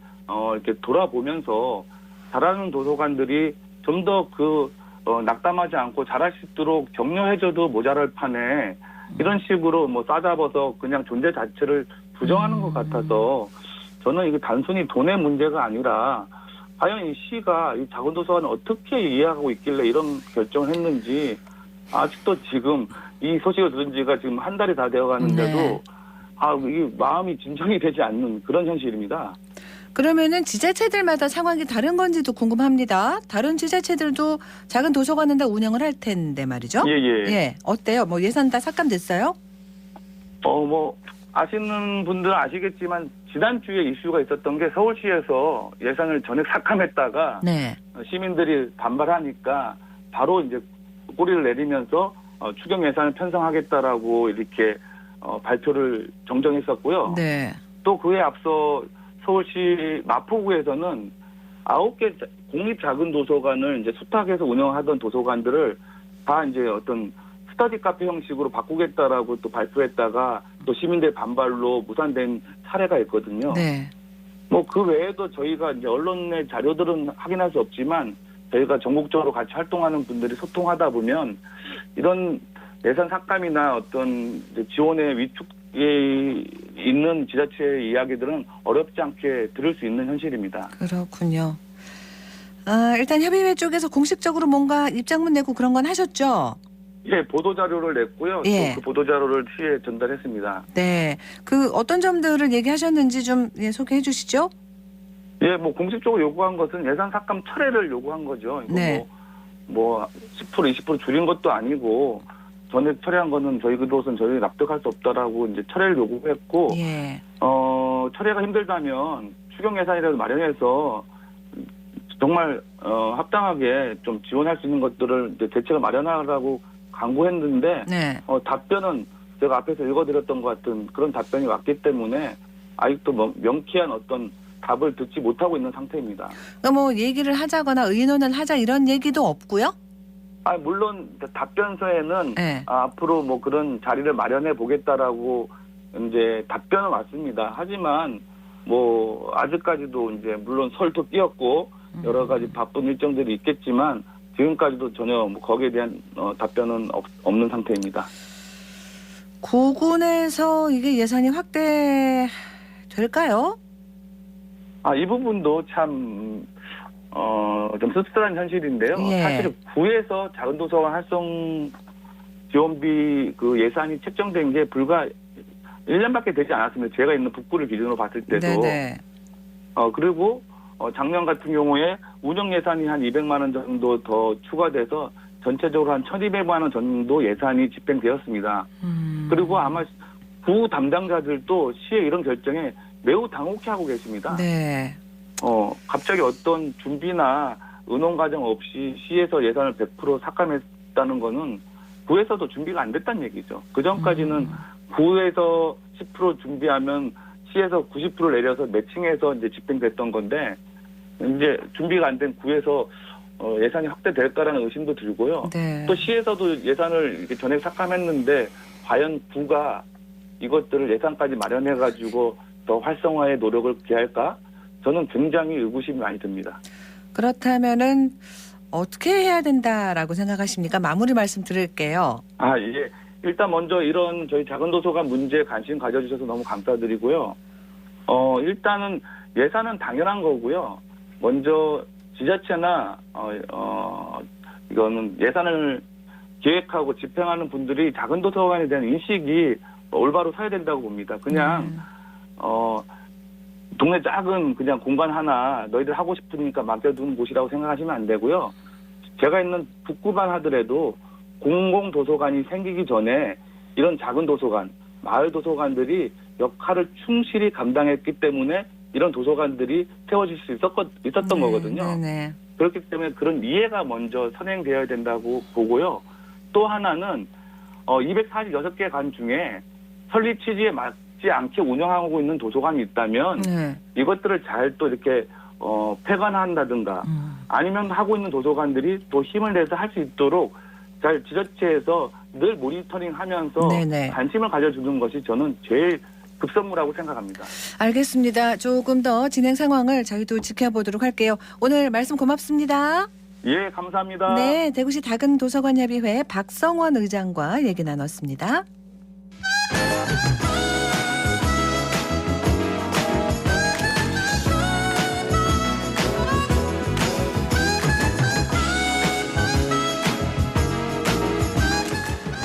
이렇게 돌아보면서 잘하는 도서관들이 좀 더 낙담하지 않고 잘할 수 있도록 격려해줘도 모자랄 판에 이런 식으로 뭐 싸잡아서 그냥 존재 자체를 부정하는 것 같아서 저는 이게 단순히 돈의 문제가 아니라 과연 이 시가 이 작은 도서관을 어떻게 이해하고 있길래 이런 결정을 했는지 아직도 지금 이 소식을 들은 지가 지금 한 달이 다 되어 가는데도 이 마음이 진정이 되지 않는 그런 현실입니다. 그러면은 지자체들마다 상황이 다른 건지도 궁금합니다. 다른 지자체들도 작은 도서관은 다 운영을 할 텐데 말이죠. 예. 어때요? 뭐 예산 다 삭감됐어요? 뭐 아시는 분들은 아시겠지만 지난주에 이슈가 있었던 게 서울시에서 예산을 전액 삭감했다가 네. 시민들이 반발하니까 바로 이제 꼬리를 내리면서 추경 예산을 편성하겠다라고 이렇게 발표를 정정했었고요. 네. 또 그에 앞서 서울시 마포구에서는 9개 공립 작은 도서관을 이제 수탁해서 운영하던 도서관들을 다 이제 어떤 스터디 카페 형식으로 바꾸겠다라고 또 발표했다가 또 시민들 반발로 무산된 사례가 있거든요. 네. 뭐 그 외에도 저희가 이제 언론의 자료들은 확인할 수 없지만 저희가 전국적으로 같이 활동하는 분들이 소통하다 보면 이런 예산 삭감이나 어떤 이제 지원의 위축에 있는 지자체의 이야기들은 어렵지 않게 들을 수 있는 현실입니다. 그렇군요. 일단 협의회 쪽에서 공식적으로 뭔가 입장문 내고 그런 건 하셨죠? 예, 보도자료를 냈고요. 예. 또 그 보도자료를 시에 전달했습니다. 네. 그 어떤 점들을 얘기하셨는지 좀 소개해 주시죠. 예, 뭐 공식적으로 요구한 것은 예산 삭감 철회를 요구한 거죠. 이거 네. 뭐 10% 20% 줄인 것도 아니고 전액 철회한 거는 저희로서는 저희 납득할 수 없다라고 이제 철회를 요구했고 예. 철회가 힘들다면 추경 예산이라도 마련해서 정말 합당하게 좀 지원할 수 있는 것들을 이제 대책을 마련하라고 강구했는데 네. 답변은 제가 앞에서 읽어드렸던 것 같은 그런 답변이 왔기 때문에 아직도 뭐 명쾌한 어떤 답을 듣지 못하고 있는 상태입니다. 그러니까 뭐 얘기를 하자거나 의논을 하자 이런 얘기도 없고요. 물론 답변서에는 네. 앞으로 뭐 그런 자리를 마련해 보겠다라고 이제 답변은 왔습니다. 하지만 뭐 아직까지도 이제 물론 설도 띄었고 여러 가지 바쁜 일정들이 있겠지만 지금까지도 전혀 뭐 거기에 대한 답변은 없는 상태입니다. 고군에서 이게 예산이 확대될까요? 이 부분도 참 좀 씁쓸한 현실인데요. 예. 사실 구에서 작은 도서관 활성 지원비 그 예산이 책정된 게 불과 1년밖에 되지 않았습니다. 제가 있는 북구를 기준으로 봤을 때도. 네네. 그리고 작년 같은 경우에 운영 예산이 한 200만 원 정도 더 추가돼서 전체적으로 한 1,200만 원 정도 예산이 집행되었습니다. 그리고 아마 구 담당자들도 시의 이런 결정에 매우 당혹해하고 계십니다. 네. 갑자기 어떤 준비나 의논 과정 없이 시에서 예산을 100% 삭감했다는 거는 구에서도 준비가 안 됐다는 얘기죠. 그 전까지는 구에서 10% 준비하면 시에서 90% 내려서 매칭해서 이제 집행됐던 건데 이제 준비가 안 된 구에서 예산이 확대될까라는 의심도 들고요. 네. 또 시에서도 예산을 이렇게 전액 삭감했는데 과연 구가 이것들을 예산까지 마련해가지고 더 활성화에 노력을 기할까? 저는 굉장히 의구심이 많이 듭니다. 그렇다면은 어떻게 해야 된다라고 생각하십니까? 마무리 말씀 드릴게요. 예. 일단 먼저 이런 저희 작은 도서관 문제에 관심 가져주셔서 너무 감사드리고요. 일단은 예산은 당연한 거고요. 먼저 지자체나 이거는 예산을 기획하고 집행하는 분들이 작은 도서관에 대한 인식이 올바로 서야 된다고 봅니다. 그냥 동네 작은 그냥 공간 하나 너희들 하고 싶으니까 맡겨두는 곳이라고 생각하시면 안 되고요. 제가 있는 북구만 하더라도 공공도서관이 생기기 전에 이런 작은 도서관, 마을 도서관들이 역할을 충실히 감당했기 때문에 이런 도서관들이 세워질 수 있었던 거거든요. 네네. 그렇기 때문에 그런 이해가 먼저 선행되어야 된다고 보고요. 또 하나는 246개 관 중에 설립 취지에 맞지 않게 운영하고 있는 도서관이 있다면 네. 이것들을 잘 또 이렇게 폐관한다든가 아니면 하고 있는 도서관들이 또 힘을 내서 할 수 있도록 잘 지자체에서 늘 모니터링하면서 네네. 관심을 가져주는 것이 저는 제일 급선무라고 생각합니다. 알겠습니다. 조금 더 진행 상황을 저희도 지켜보도록 할게요. 오늘 말씀 고맙습니다. 예, 감사합니다. 네, 대구시 작은도서관협의회 박성원 의장과 얘기 나눴습니다.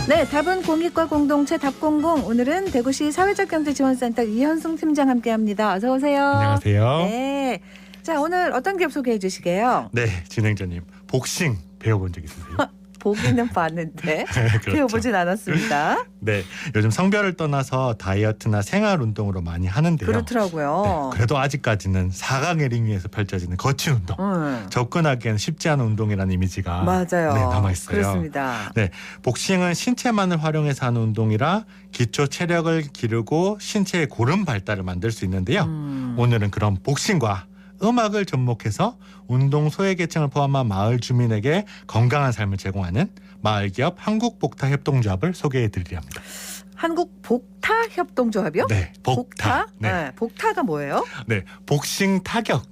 네, 답은 공익과 공동체 답공공. 오늘은 대구시 사회적경제지원센터 이현승 팀장 함께합니다. 어서 오세요. 안녕하세요. 네. 자, 오늘 어떤 기업 소개해 주시게요? 네, 진행자님. 복싱 배워본 적 있으세요? 보기는 봤는데 그렇죠. 배워보진 않았습니다. 네, 요즘 성별을 떠나서 다이어트나 생활 운동으로 많이 하는데요. 그렇더라고요. 네, 그래도 아직까지는 4강의 링 위에서 펼쳐지는 거친 운동. 접근하기에는 쉽지 않은 운동이라는 이미지가 맞아요. 네, 남아있어요. 그렇습니다. 네, 복싱은 신체만을 활용해서 하는 운동이라 기초 체력을 기르고 신체의 고른 발달을 만들 수 있는데요. 오늘은 그런 복싱과 음악을 접목해서 운동 소외계층을 포함한 마을 주민에게 건강한 삶을 제공하는 마을기업 한국복타협동조합을 소개해드리려 합니다. 한국복타협동조합이요? 네, 복타. 네, 복타가 뭐예요? 네, 복싱 타격.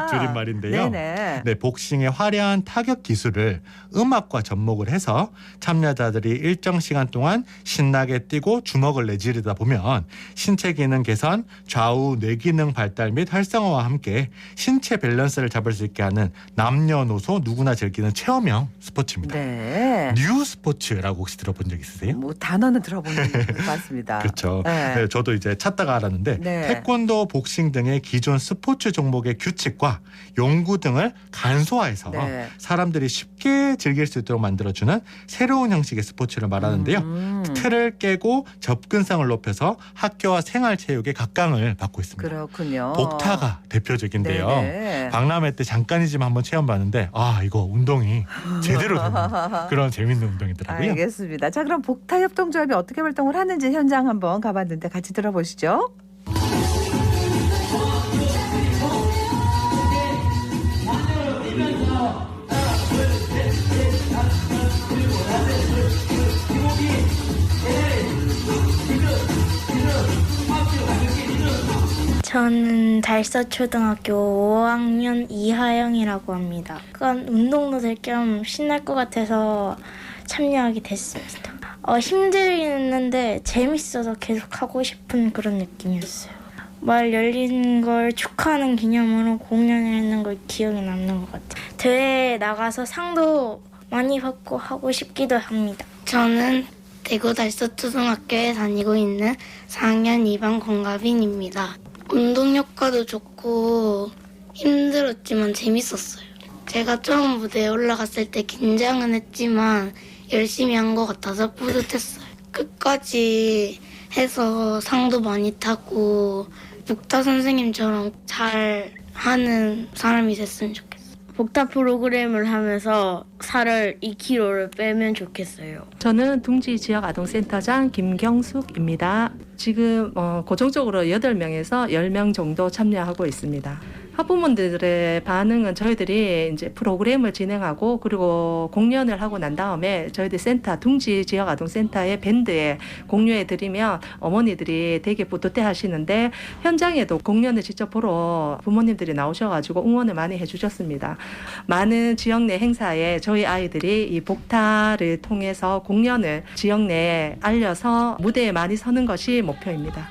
줄임말인데요. 네네. 네, 복싱의 화려한 타격 기술을 음악과 접목을 해서 참여자들이 일정 시간 동안 신나게 뛰고 주먹을 내지르다 보면 신체 기능 개선, 좌우 뇌기능 발달 및 활성화와 함께 신체 밸런스를 잡을 수 있게 하는 남녀노소 누구나 즐기는 체험형 스포츠입니다. 네. 뉴 스포츠라고 혹시 들어본 적 있으세요? 뭐 단어는 들어본 것 같습니다. 그렇죠. 네. 네, 저도 이제 찾다가 알았는데 네. 태권도, 복싱 등의 기존 스포츠 종목의 규칙과 용구 등을 간소화해서 네. 사람들이 쉽게 즐길 수 있도록 만들어주는 새로운 형식의 스포츠를 말하는데요. 틀을 깨고 접근성을 높여서 학교와 생활체육의 각광을 받고 있습니다. 그렇군요. 복타가 대표적인데요. 네네. 박람회 때 잠깐이지만 한번 체험봤는데 이거 운동이 제대로 되는 그런 재밌는 운동이더라고요. 알겠습니다. 자, 그럼 복타협동조합이 어떻게 활동을 하는지 현장 한번 가봤는데 같이 들어보시죠. 저는 달서초등학교 5학년 이하영이라고 합니다. 그건 운동도 될 겸 신날 것 같아서 참여하게 됐습니다. 힘들긴 했는데 재밌어서 계속 하고 싶은 그런 느낌이었어요. 마을 열린 걸 축하하는 기념으로 공연을 했는 걸 기억에 남는 것 같아요. 대회에 나가서 상도 많이 받고 하고 싶기도 합니다. 저는 대구 달서초등학교에 다니고 있는 4학년 2반 권가빈입니다. 운동 효과도 좋고 힘들었지만 재밌었어요. 제가 처음 무대에 올라갔을 때 긴장은 했지만 열심히 한 것 같아서 뿌듯했어요. 끝까지 해서 상도 많이 타고 복타 선생님처럼 잘 하는 사람이 됐으면 좋겠어요. 복타 프로그램을 하면서 살을 2kg를 빼면 좋겠어요. 저는 둥지 지역 아동센터장 김경숙입니다. 지금 고정적으로 8명에서 10명 정도 참여하고 있습니다. 학부모들의 반응은 저희들이 이제 프로그램을 진행하고 그리고 공연을 하고 난 다음에 저희들 센터 둥지 지역 아동센터의 밴드에 공유해 드리면 어머니들이 되게 뿌듯해 하시는데 현장에도 공연을 직접 보러 부모님들이 나오셔가지고 응원을 많이 해주셨습니다. 많은 지역 내 행사에 저희 아이들이 이 복타를 통해서 공연을 지역 내에 알려서 무대에 많이 서는 것이 목표입니다.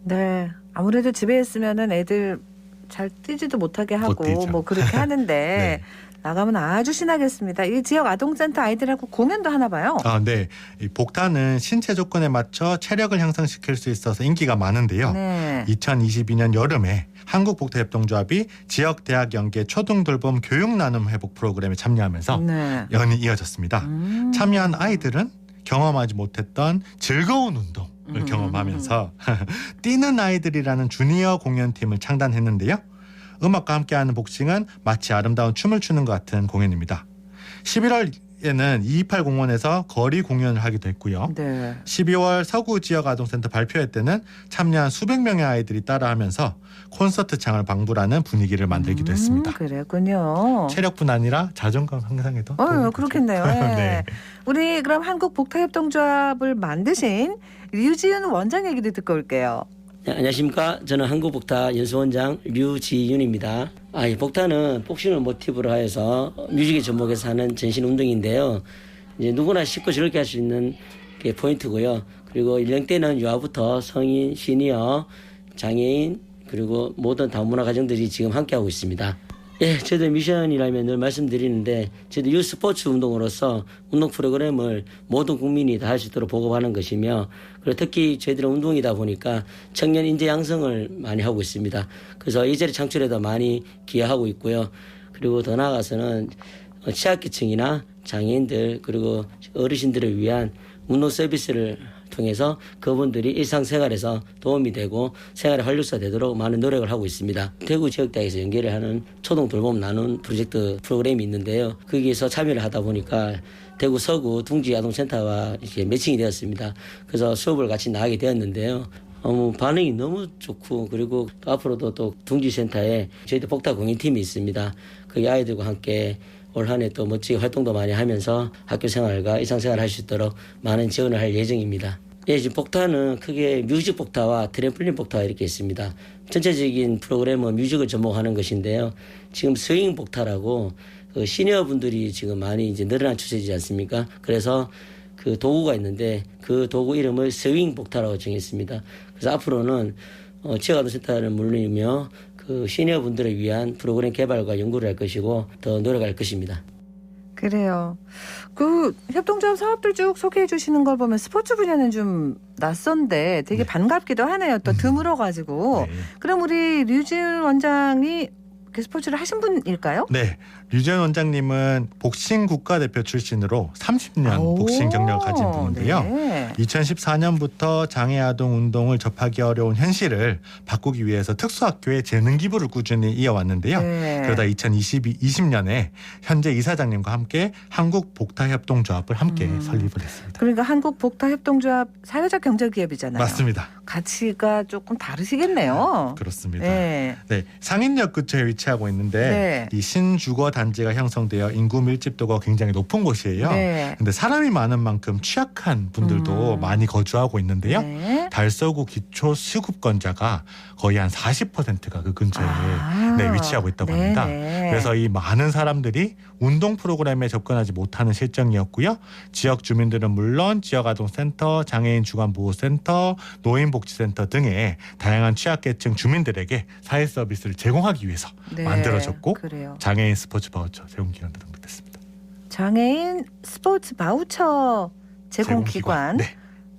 네. 아무래도 집에 있으면은 애들 잘 뛰지도 못하게 하고 뭐 그렇게 하는데 네. 나가면 아주 신나겠습니다. 이 지역 아동센터 아이들하고 공연도 하나 봐요. 네. 이 복타는 신체 조건에 맞춰 체력을 향상시킬 수 있어서 인기가 많은데요. 네. 2022년 여름에 한국복타협동조합이 지역 대학 연계 초등 돌봄 교육 나눔 회복 프로그램에 참여하면서 연이 이어졌습니다. 참여한 아이들은 경험하지 못했던 즐거운 운동 을 경험하면서 뛰는 아이들이라는 주니어 공연팀을 창단했는데요. 음악과 함께하는 복싱은 마치 아름다운 춤을 추는 것 같은 공연입니다. 11월에는 228 공원에서 거리 공연을 하기도 했고요. 네. 12월 서구 지역 아동센터 발표회 때는 참여한 수백 명의 아이들이 따라하면서 콘서트장을 방불하는 분위기를 만들기도 했습니다. 그랬군요. 체력뿐 아니라 자존감 향상에도 그렇겠네요. 네. 우리 그럼 한국복타협동조합을 만드신 류지윤 원장 얘기도 듣고 올게요. 네, 안녕하십니까. 저는 한국복타 연수원장 류지윤입니다. 이 복타는 복싱을 모티브로 하여서 뮤직에 접목해서 하는 전신 운동인데요. 이제 누구나 쉽고 즐겁게 할 수 있는 게 포인트고요. 그리고 연령대는 유아부터 성인, 시니어, 장애인 그리고 모든 다문화 가정들이 지금 함께하고 있습니다. 예, 저희들 미션이라면 늘 말씀드리는데 저희들 유스포츠 운동으로서 운동 프로그램을 모든 국민이 다 할 수 있도록 보급하는 것이며 그리고 특히 저희들은 운동이다 보니까 청년 인재 양성을 많이 하고 있습니다. 그래서 일자리 창출에도 많이 기여하고 있고요. 그리고 더 나아가서는 취약계층이나 장애인들 그리고 어르신들을 위한 운동 서비스를 통해서 그분들이 일상생활에서 도움이 되고 생활의 활력소가 되도록 많은 노력을 하고 있습니다. 대구 지역대학에서 연계를 하는 초등 돌봄 나눔 프로젝트 프로그램이 있는데요. 거기에서 참여를 하다 보니까 대구 서구 둥지 아동센터와 이렇게 매칭이 되었습니다. 그래서 수업을 같이 나가게 되었는데요. 반응이 너무 좋고 그리고 또 앞으로도 또 둥지센터에 저희들 복다 공인팀이 있습니다. 거기 아이들과 함께 올 한 해 또 멋지게 활동도 많이 하면서 학교 생활과 일상생활을 할 수 있도록 많은 지원을 할 예정입니다. 예, 지금 복타는 크게 뮤직 복타와 트램플린 복타가 이렇게 있습니다. 전체적인 프로그램은 뮤직을 접목하는 것인데요. 지금 스윙 복타라고 시니어 분들이 지금 많이 이제 늘어난 추세이지 않습니까? 그래서 그 도구가 있는데 그 도구 이름을 스윙 복타라고 정했습니다. 그래서 앞으로는 지역아동센터는 물론이며 그 시니어 분들을 위한 프로그램 개발과 연구를 할 것이고 더 노력할 것입니다. 그래요. 그 협동조합 사업들 쭉 소개해 주시는 걸 보면 스포츠 분야는 좀 낯선데 되게 반갑기도 하네요. 또 드물어가지고. 그럼 우리 류지은 원장이 스포츠를 하신 분일까요? 네. 류지은 원장님은 복싱 국가대표 출신으로 30년 복싱 경력을 가진 분인데요. 네. 2014년부터 장애아동 운동을 접하기 어려운 현실을 바꾸기 위해서 특수학교에 재능 기부를 꾸준히 이어왔는데요. 네. 그러다 2020년에 현재 이사장님과 함께 한국복타협동조합을 함께 설립을 했습니다. 그러니까 한국복타협동조합 사회적 경제기업이잖아요. 맞습니다. 가치가 조금 다르시겠네요. 그렇습니다. 네. 네, 상인역 근처에 위치하고 있는데 이 신주거 단지가 형성되어 인구 밀집도가 굉장히 높은 곳이에요. 그런데 사람이 많은 만큼 취약한 분들도 많이 거주하고 있는데요. 달서구 기초 수급권자가 거의 한 40%가 그 근처에 위치하고 있다고 합니다. 그래서 이 많은 사람들이 운동 프로그램에 접근하지 못하는 실정이었고요. 지역 주민들은 물론 지역아동센터, 장애인 주간보호센터, 노인복지센터 등의 다양한 취약계층 주민들에게 사회 서비스를 제공하기 위해서 만들어졌고 장애인 스포츠 바우처 제공기관도 등록됐습니다. 장애인 스포츠 바우처 제공기관.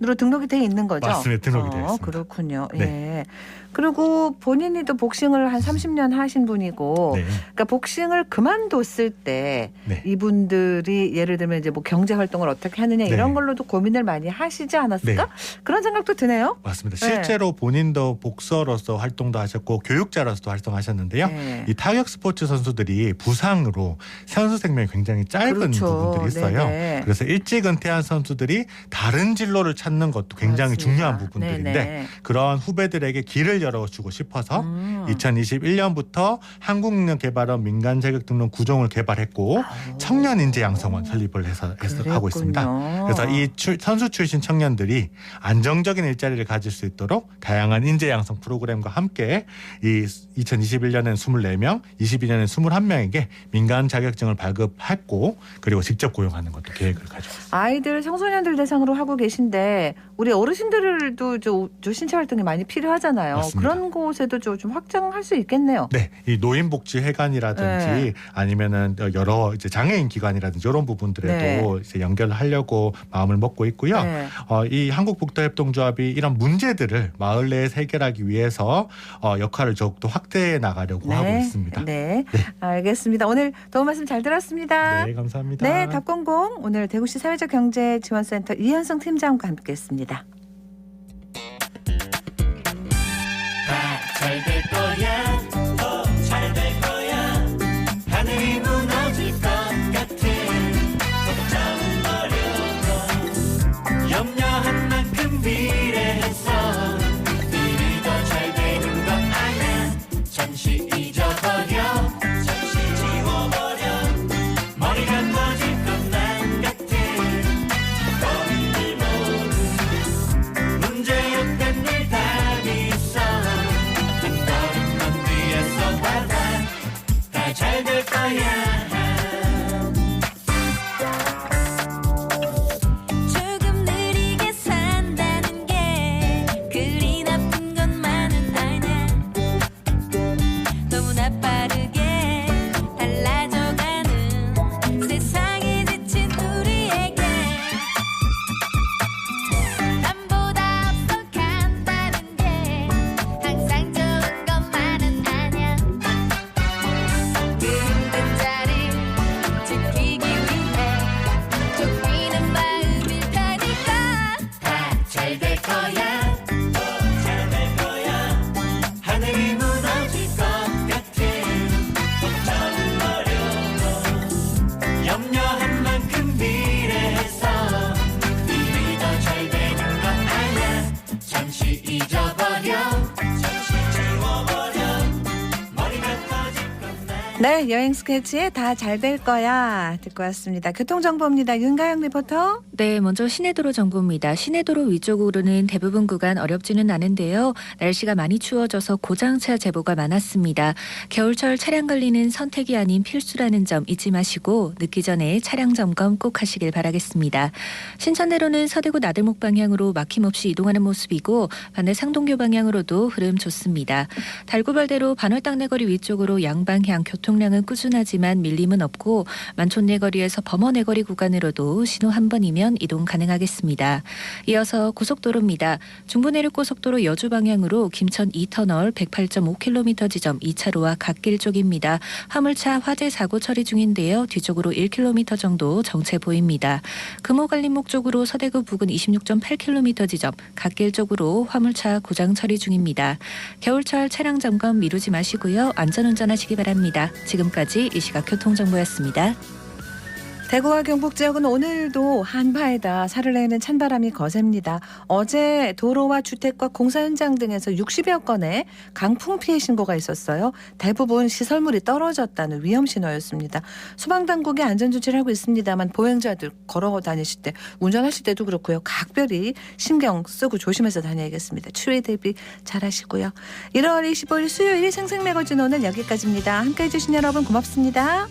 으로 등록이 돼 있는 거죠? 맞습니다. 등록이 되어 있습니다. 그렇군요. 예. 그리고 본인이 또 복싱을 한 30년 하신 분이고, 그러니까 복싱을 그만뒀을 때 이분들이 예를 들면 이제 뭐 경제 활동을 어떻게 하느냐 이런 걸로도 고민을 많이 하시지 않았을까? 그런 생각도 드네요. 맞습니다. 실제로 본인도 복서로서 활동도 하셨고 교육자로서도 활동하셨는데요. 이 타격 스포츠 선수들이 부상으로 선수 생명이 굉장히 짧은 부분들이 있어요. 그래서 일찍 은퇴한 선수들이 다른 진로를 찾는 것도 굉장히 중요한 부분들인데 그런 후배들에게 길을 열어주고 싶어서 2021년부터 한국능력개발원 민간 자격 등록 구종을 개발했고 청년 인재 양성원 설립을 해서 하고 있습니다. 그래서 이 선수 출신 청년들이 안정적인 일자리를 가질 수 있도록 다양한 인재 양성 프로그램과 함께 이 2021년에는 24명, 22년에는 21명에게 민간 자격증을 발급했고 그리고 직접 고용하는 것도 계획을 가지고 있습니다. 아이들, 청소년들 대상으로 하고 계신데 우리 어르신들도 저 신체 활동이 많이 필요하잖아요. 맞습니다. 그런 곳에도 좀 확장할 수 있겠네요. 네, 이 노인복지회관이라든지 아니면은 여러 이제 장애인 기관이라든지 이런 부분들에도 이제 연결을 하려고 마음을 먹고 있고요. 이 한국복타협동조합이 이런 문제들을 마을 내에 해결하기 위해서 역할을 더욱더 확대해 나가려고 하고 있습니다. 네, 알겠습니다. 오늘 도움 말씀 잘 들었습니다. 네, 감사합니다. 네, 답공공 오늘 대구시 사회적 경제지원센터 이현성 팀장과 함께했습니다. 잘 될 거야, 잘 될 거야. 하늘이 무너질 것 같은 걱정은 버려둬. 염려한 만큼 미래에서 일이 더 잘 되는 것 아냐. 잠시 잊어버려, 잠시 지워버려. 머리가 꺼질 것만 같은 고민들 모두 문제 없는 늘 답이 있어. 잘 될 거야. 조금 느리게 산다는 게 그리 나쁜 것만은 아냐. 너무나 빠르게 네, 여행 스케치에 다 잘 될 거야 듣고 왔습니다. 교통정보입니다. 윤가영 리포터. 네, 먼저 시내도로 정보입니다. 시내도로 위쪽으로는 대부분 구간 어렵지는 않은데요. 날씨가 많이 추워져서 고장차 제보가 많았습니다. 겨울철 차량 관리는 선택이 아닌 필수라는 점 잊지 마시고 늦기 전에 차량 점검 꼭 하시길 바라겠습니다. 신천대로는 서대구 나들목 방향으로 막힘없이 이동하는 모습이고 반대 상동교 방향으로도 흐름 좋습니다. 달구발대로 반월당내거리 위쪽으로 양방향 교통량은 꾸준하지만 밀림은 없고 만촌내거리에서 범어내거리 구간으로도 신호 한 번이면 이동 가능하겠습니다. 이어서 고속도로입니다. 중부내륙고속도로 여주 방향으로 김천 2터널 108.5km 지점 2차로와 갓길 쪽입니다. 화물차 화재 사고 처리 중인데요. 뒤쪽으로 1km 정도 정체 보입니다. 금호갈림목 쪽으로 서대구 부근 26.8km 지점 갓길 쪽으로 화물차 고장 처리 중입니다. 겨울철 차량 점검 미루지 마시고요. 안전운전하시기 바랍니다. 지금까지 이 시각 교통정보였습니다. 대구와 경북 지역은 오늘도 한파에다 살을 내는 찬바람이 거셉니다. 어제 도로와 주택과 공사 현장 등에서 60여 건의 강풍 피해 신고가 있었어요. 대부분 시설물이 떨어졌다는 위험 신호였습니다. 소방당국이 안전조치를 하고 있습니다만 보행자들 걸어 다니실 때 운전하실 때도 그렇고요. 각별히 신경 쓰고 조심해서 다녀야겠습니다. 추위 대비 잘하시고요. 1월 25일 수요일 생생매거진 오늘 여기까지입니다. 함께해 주신 여러분 고맙습니다.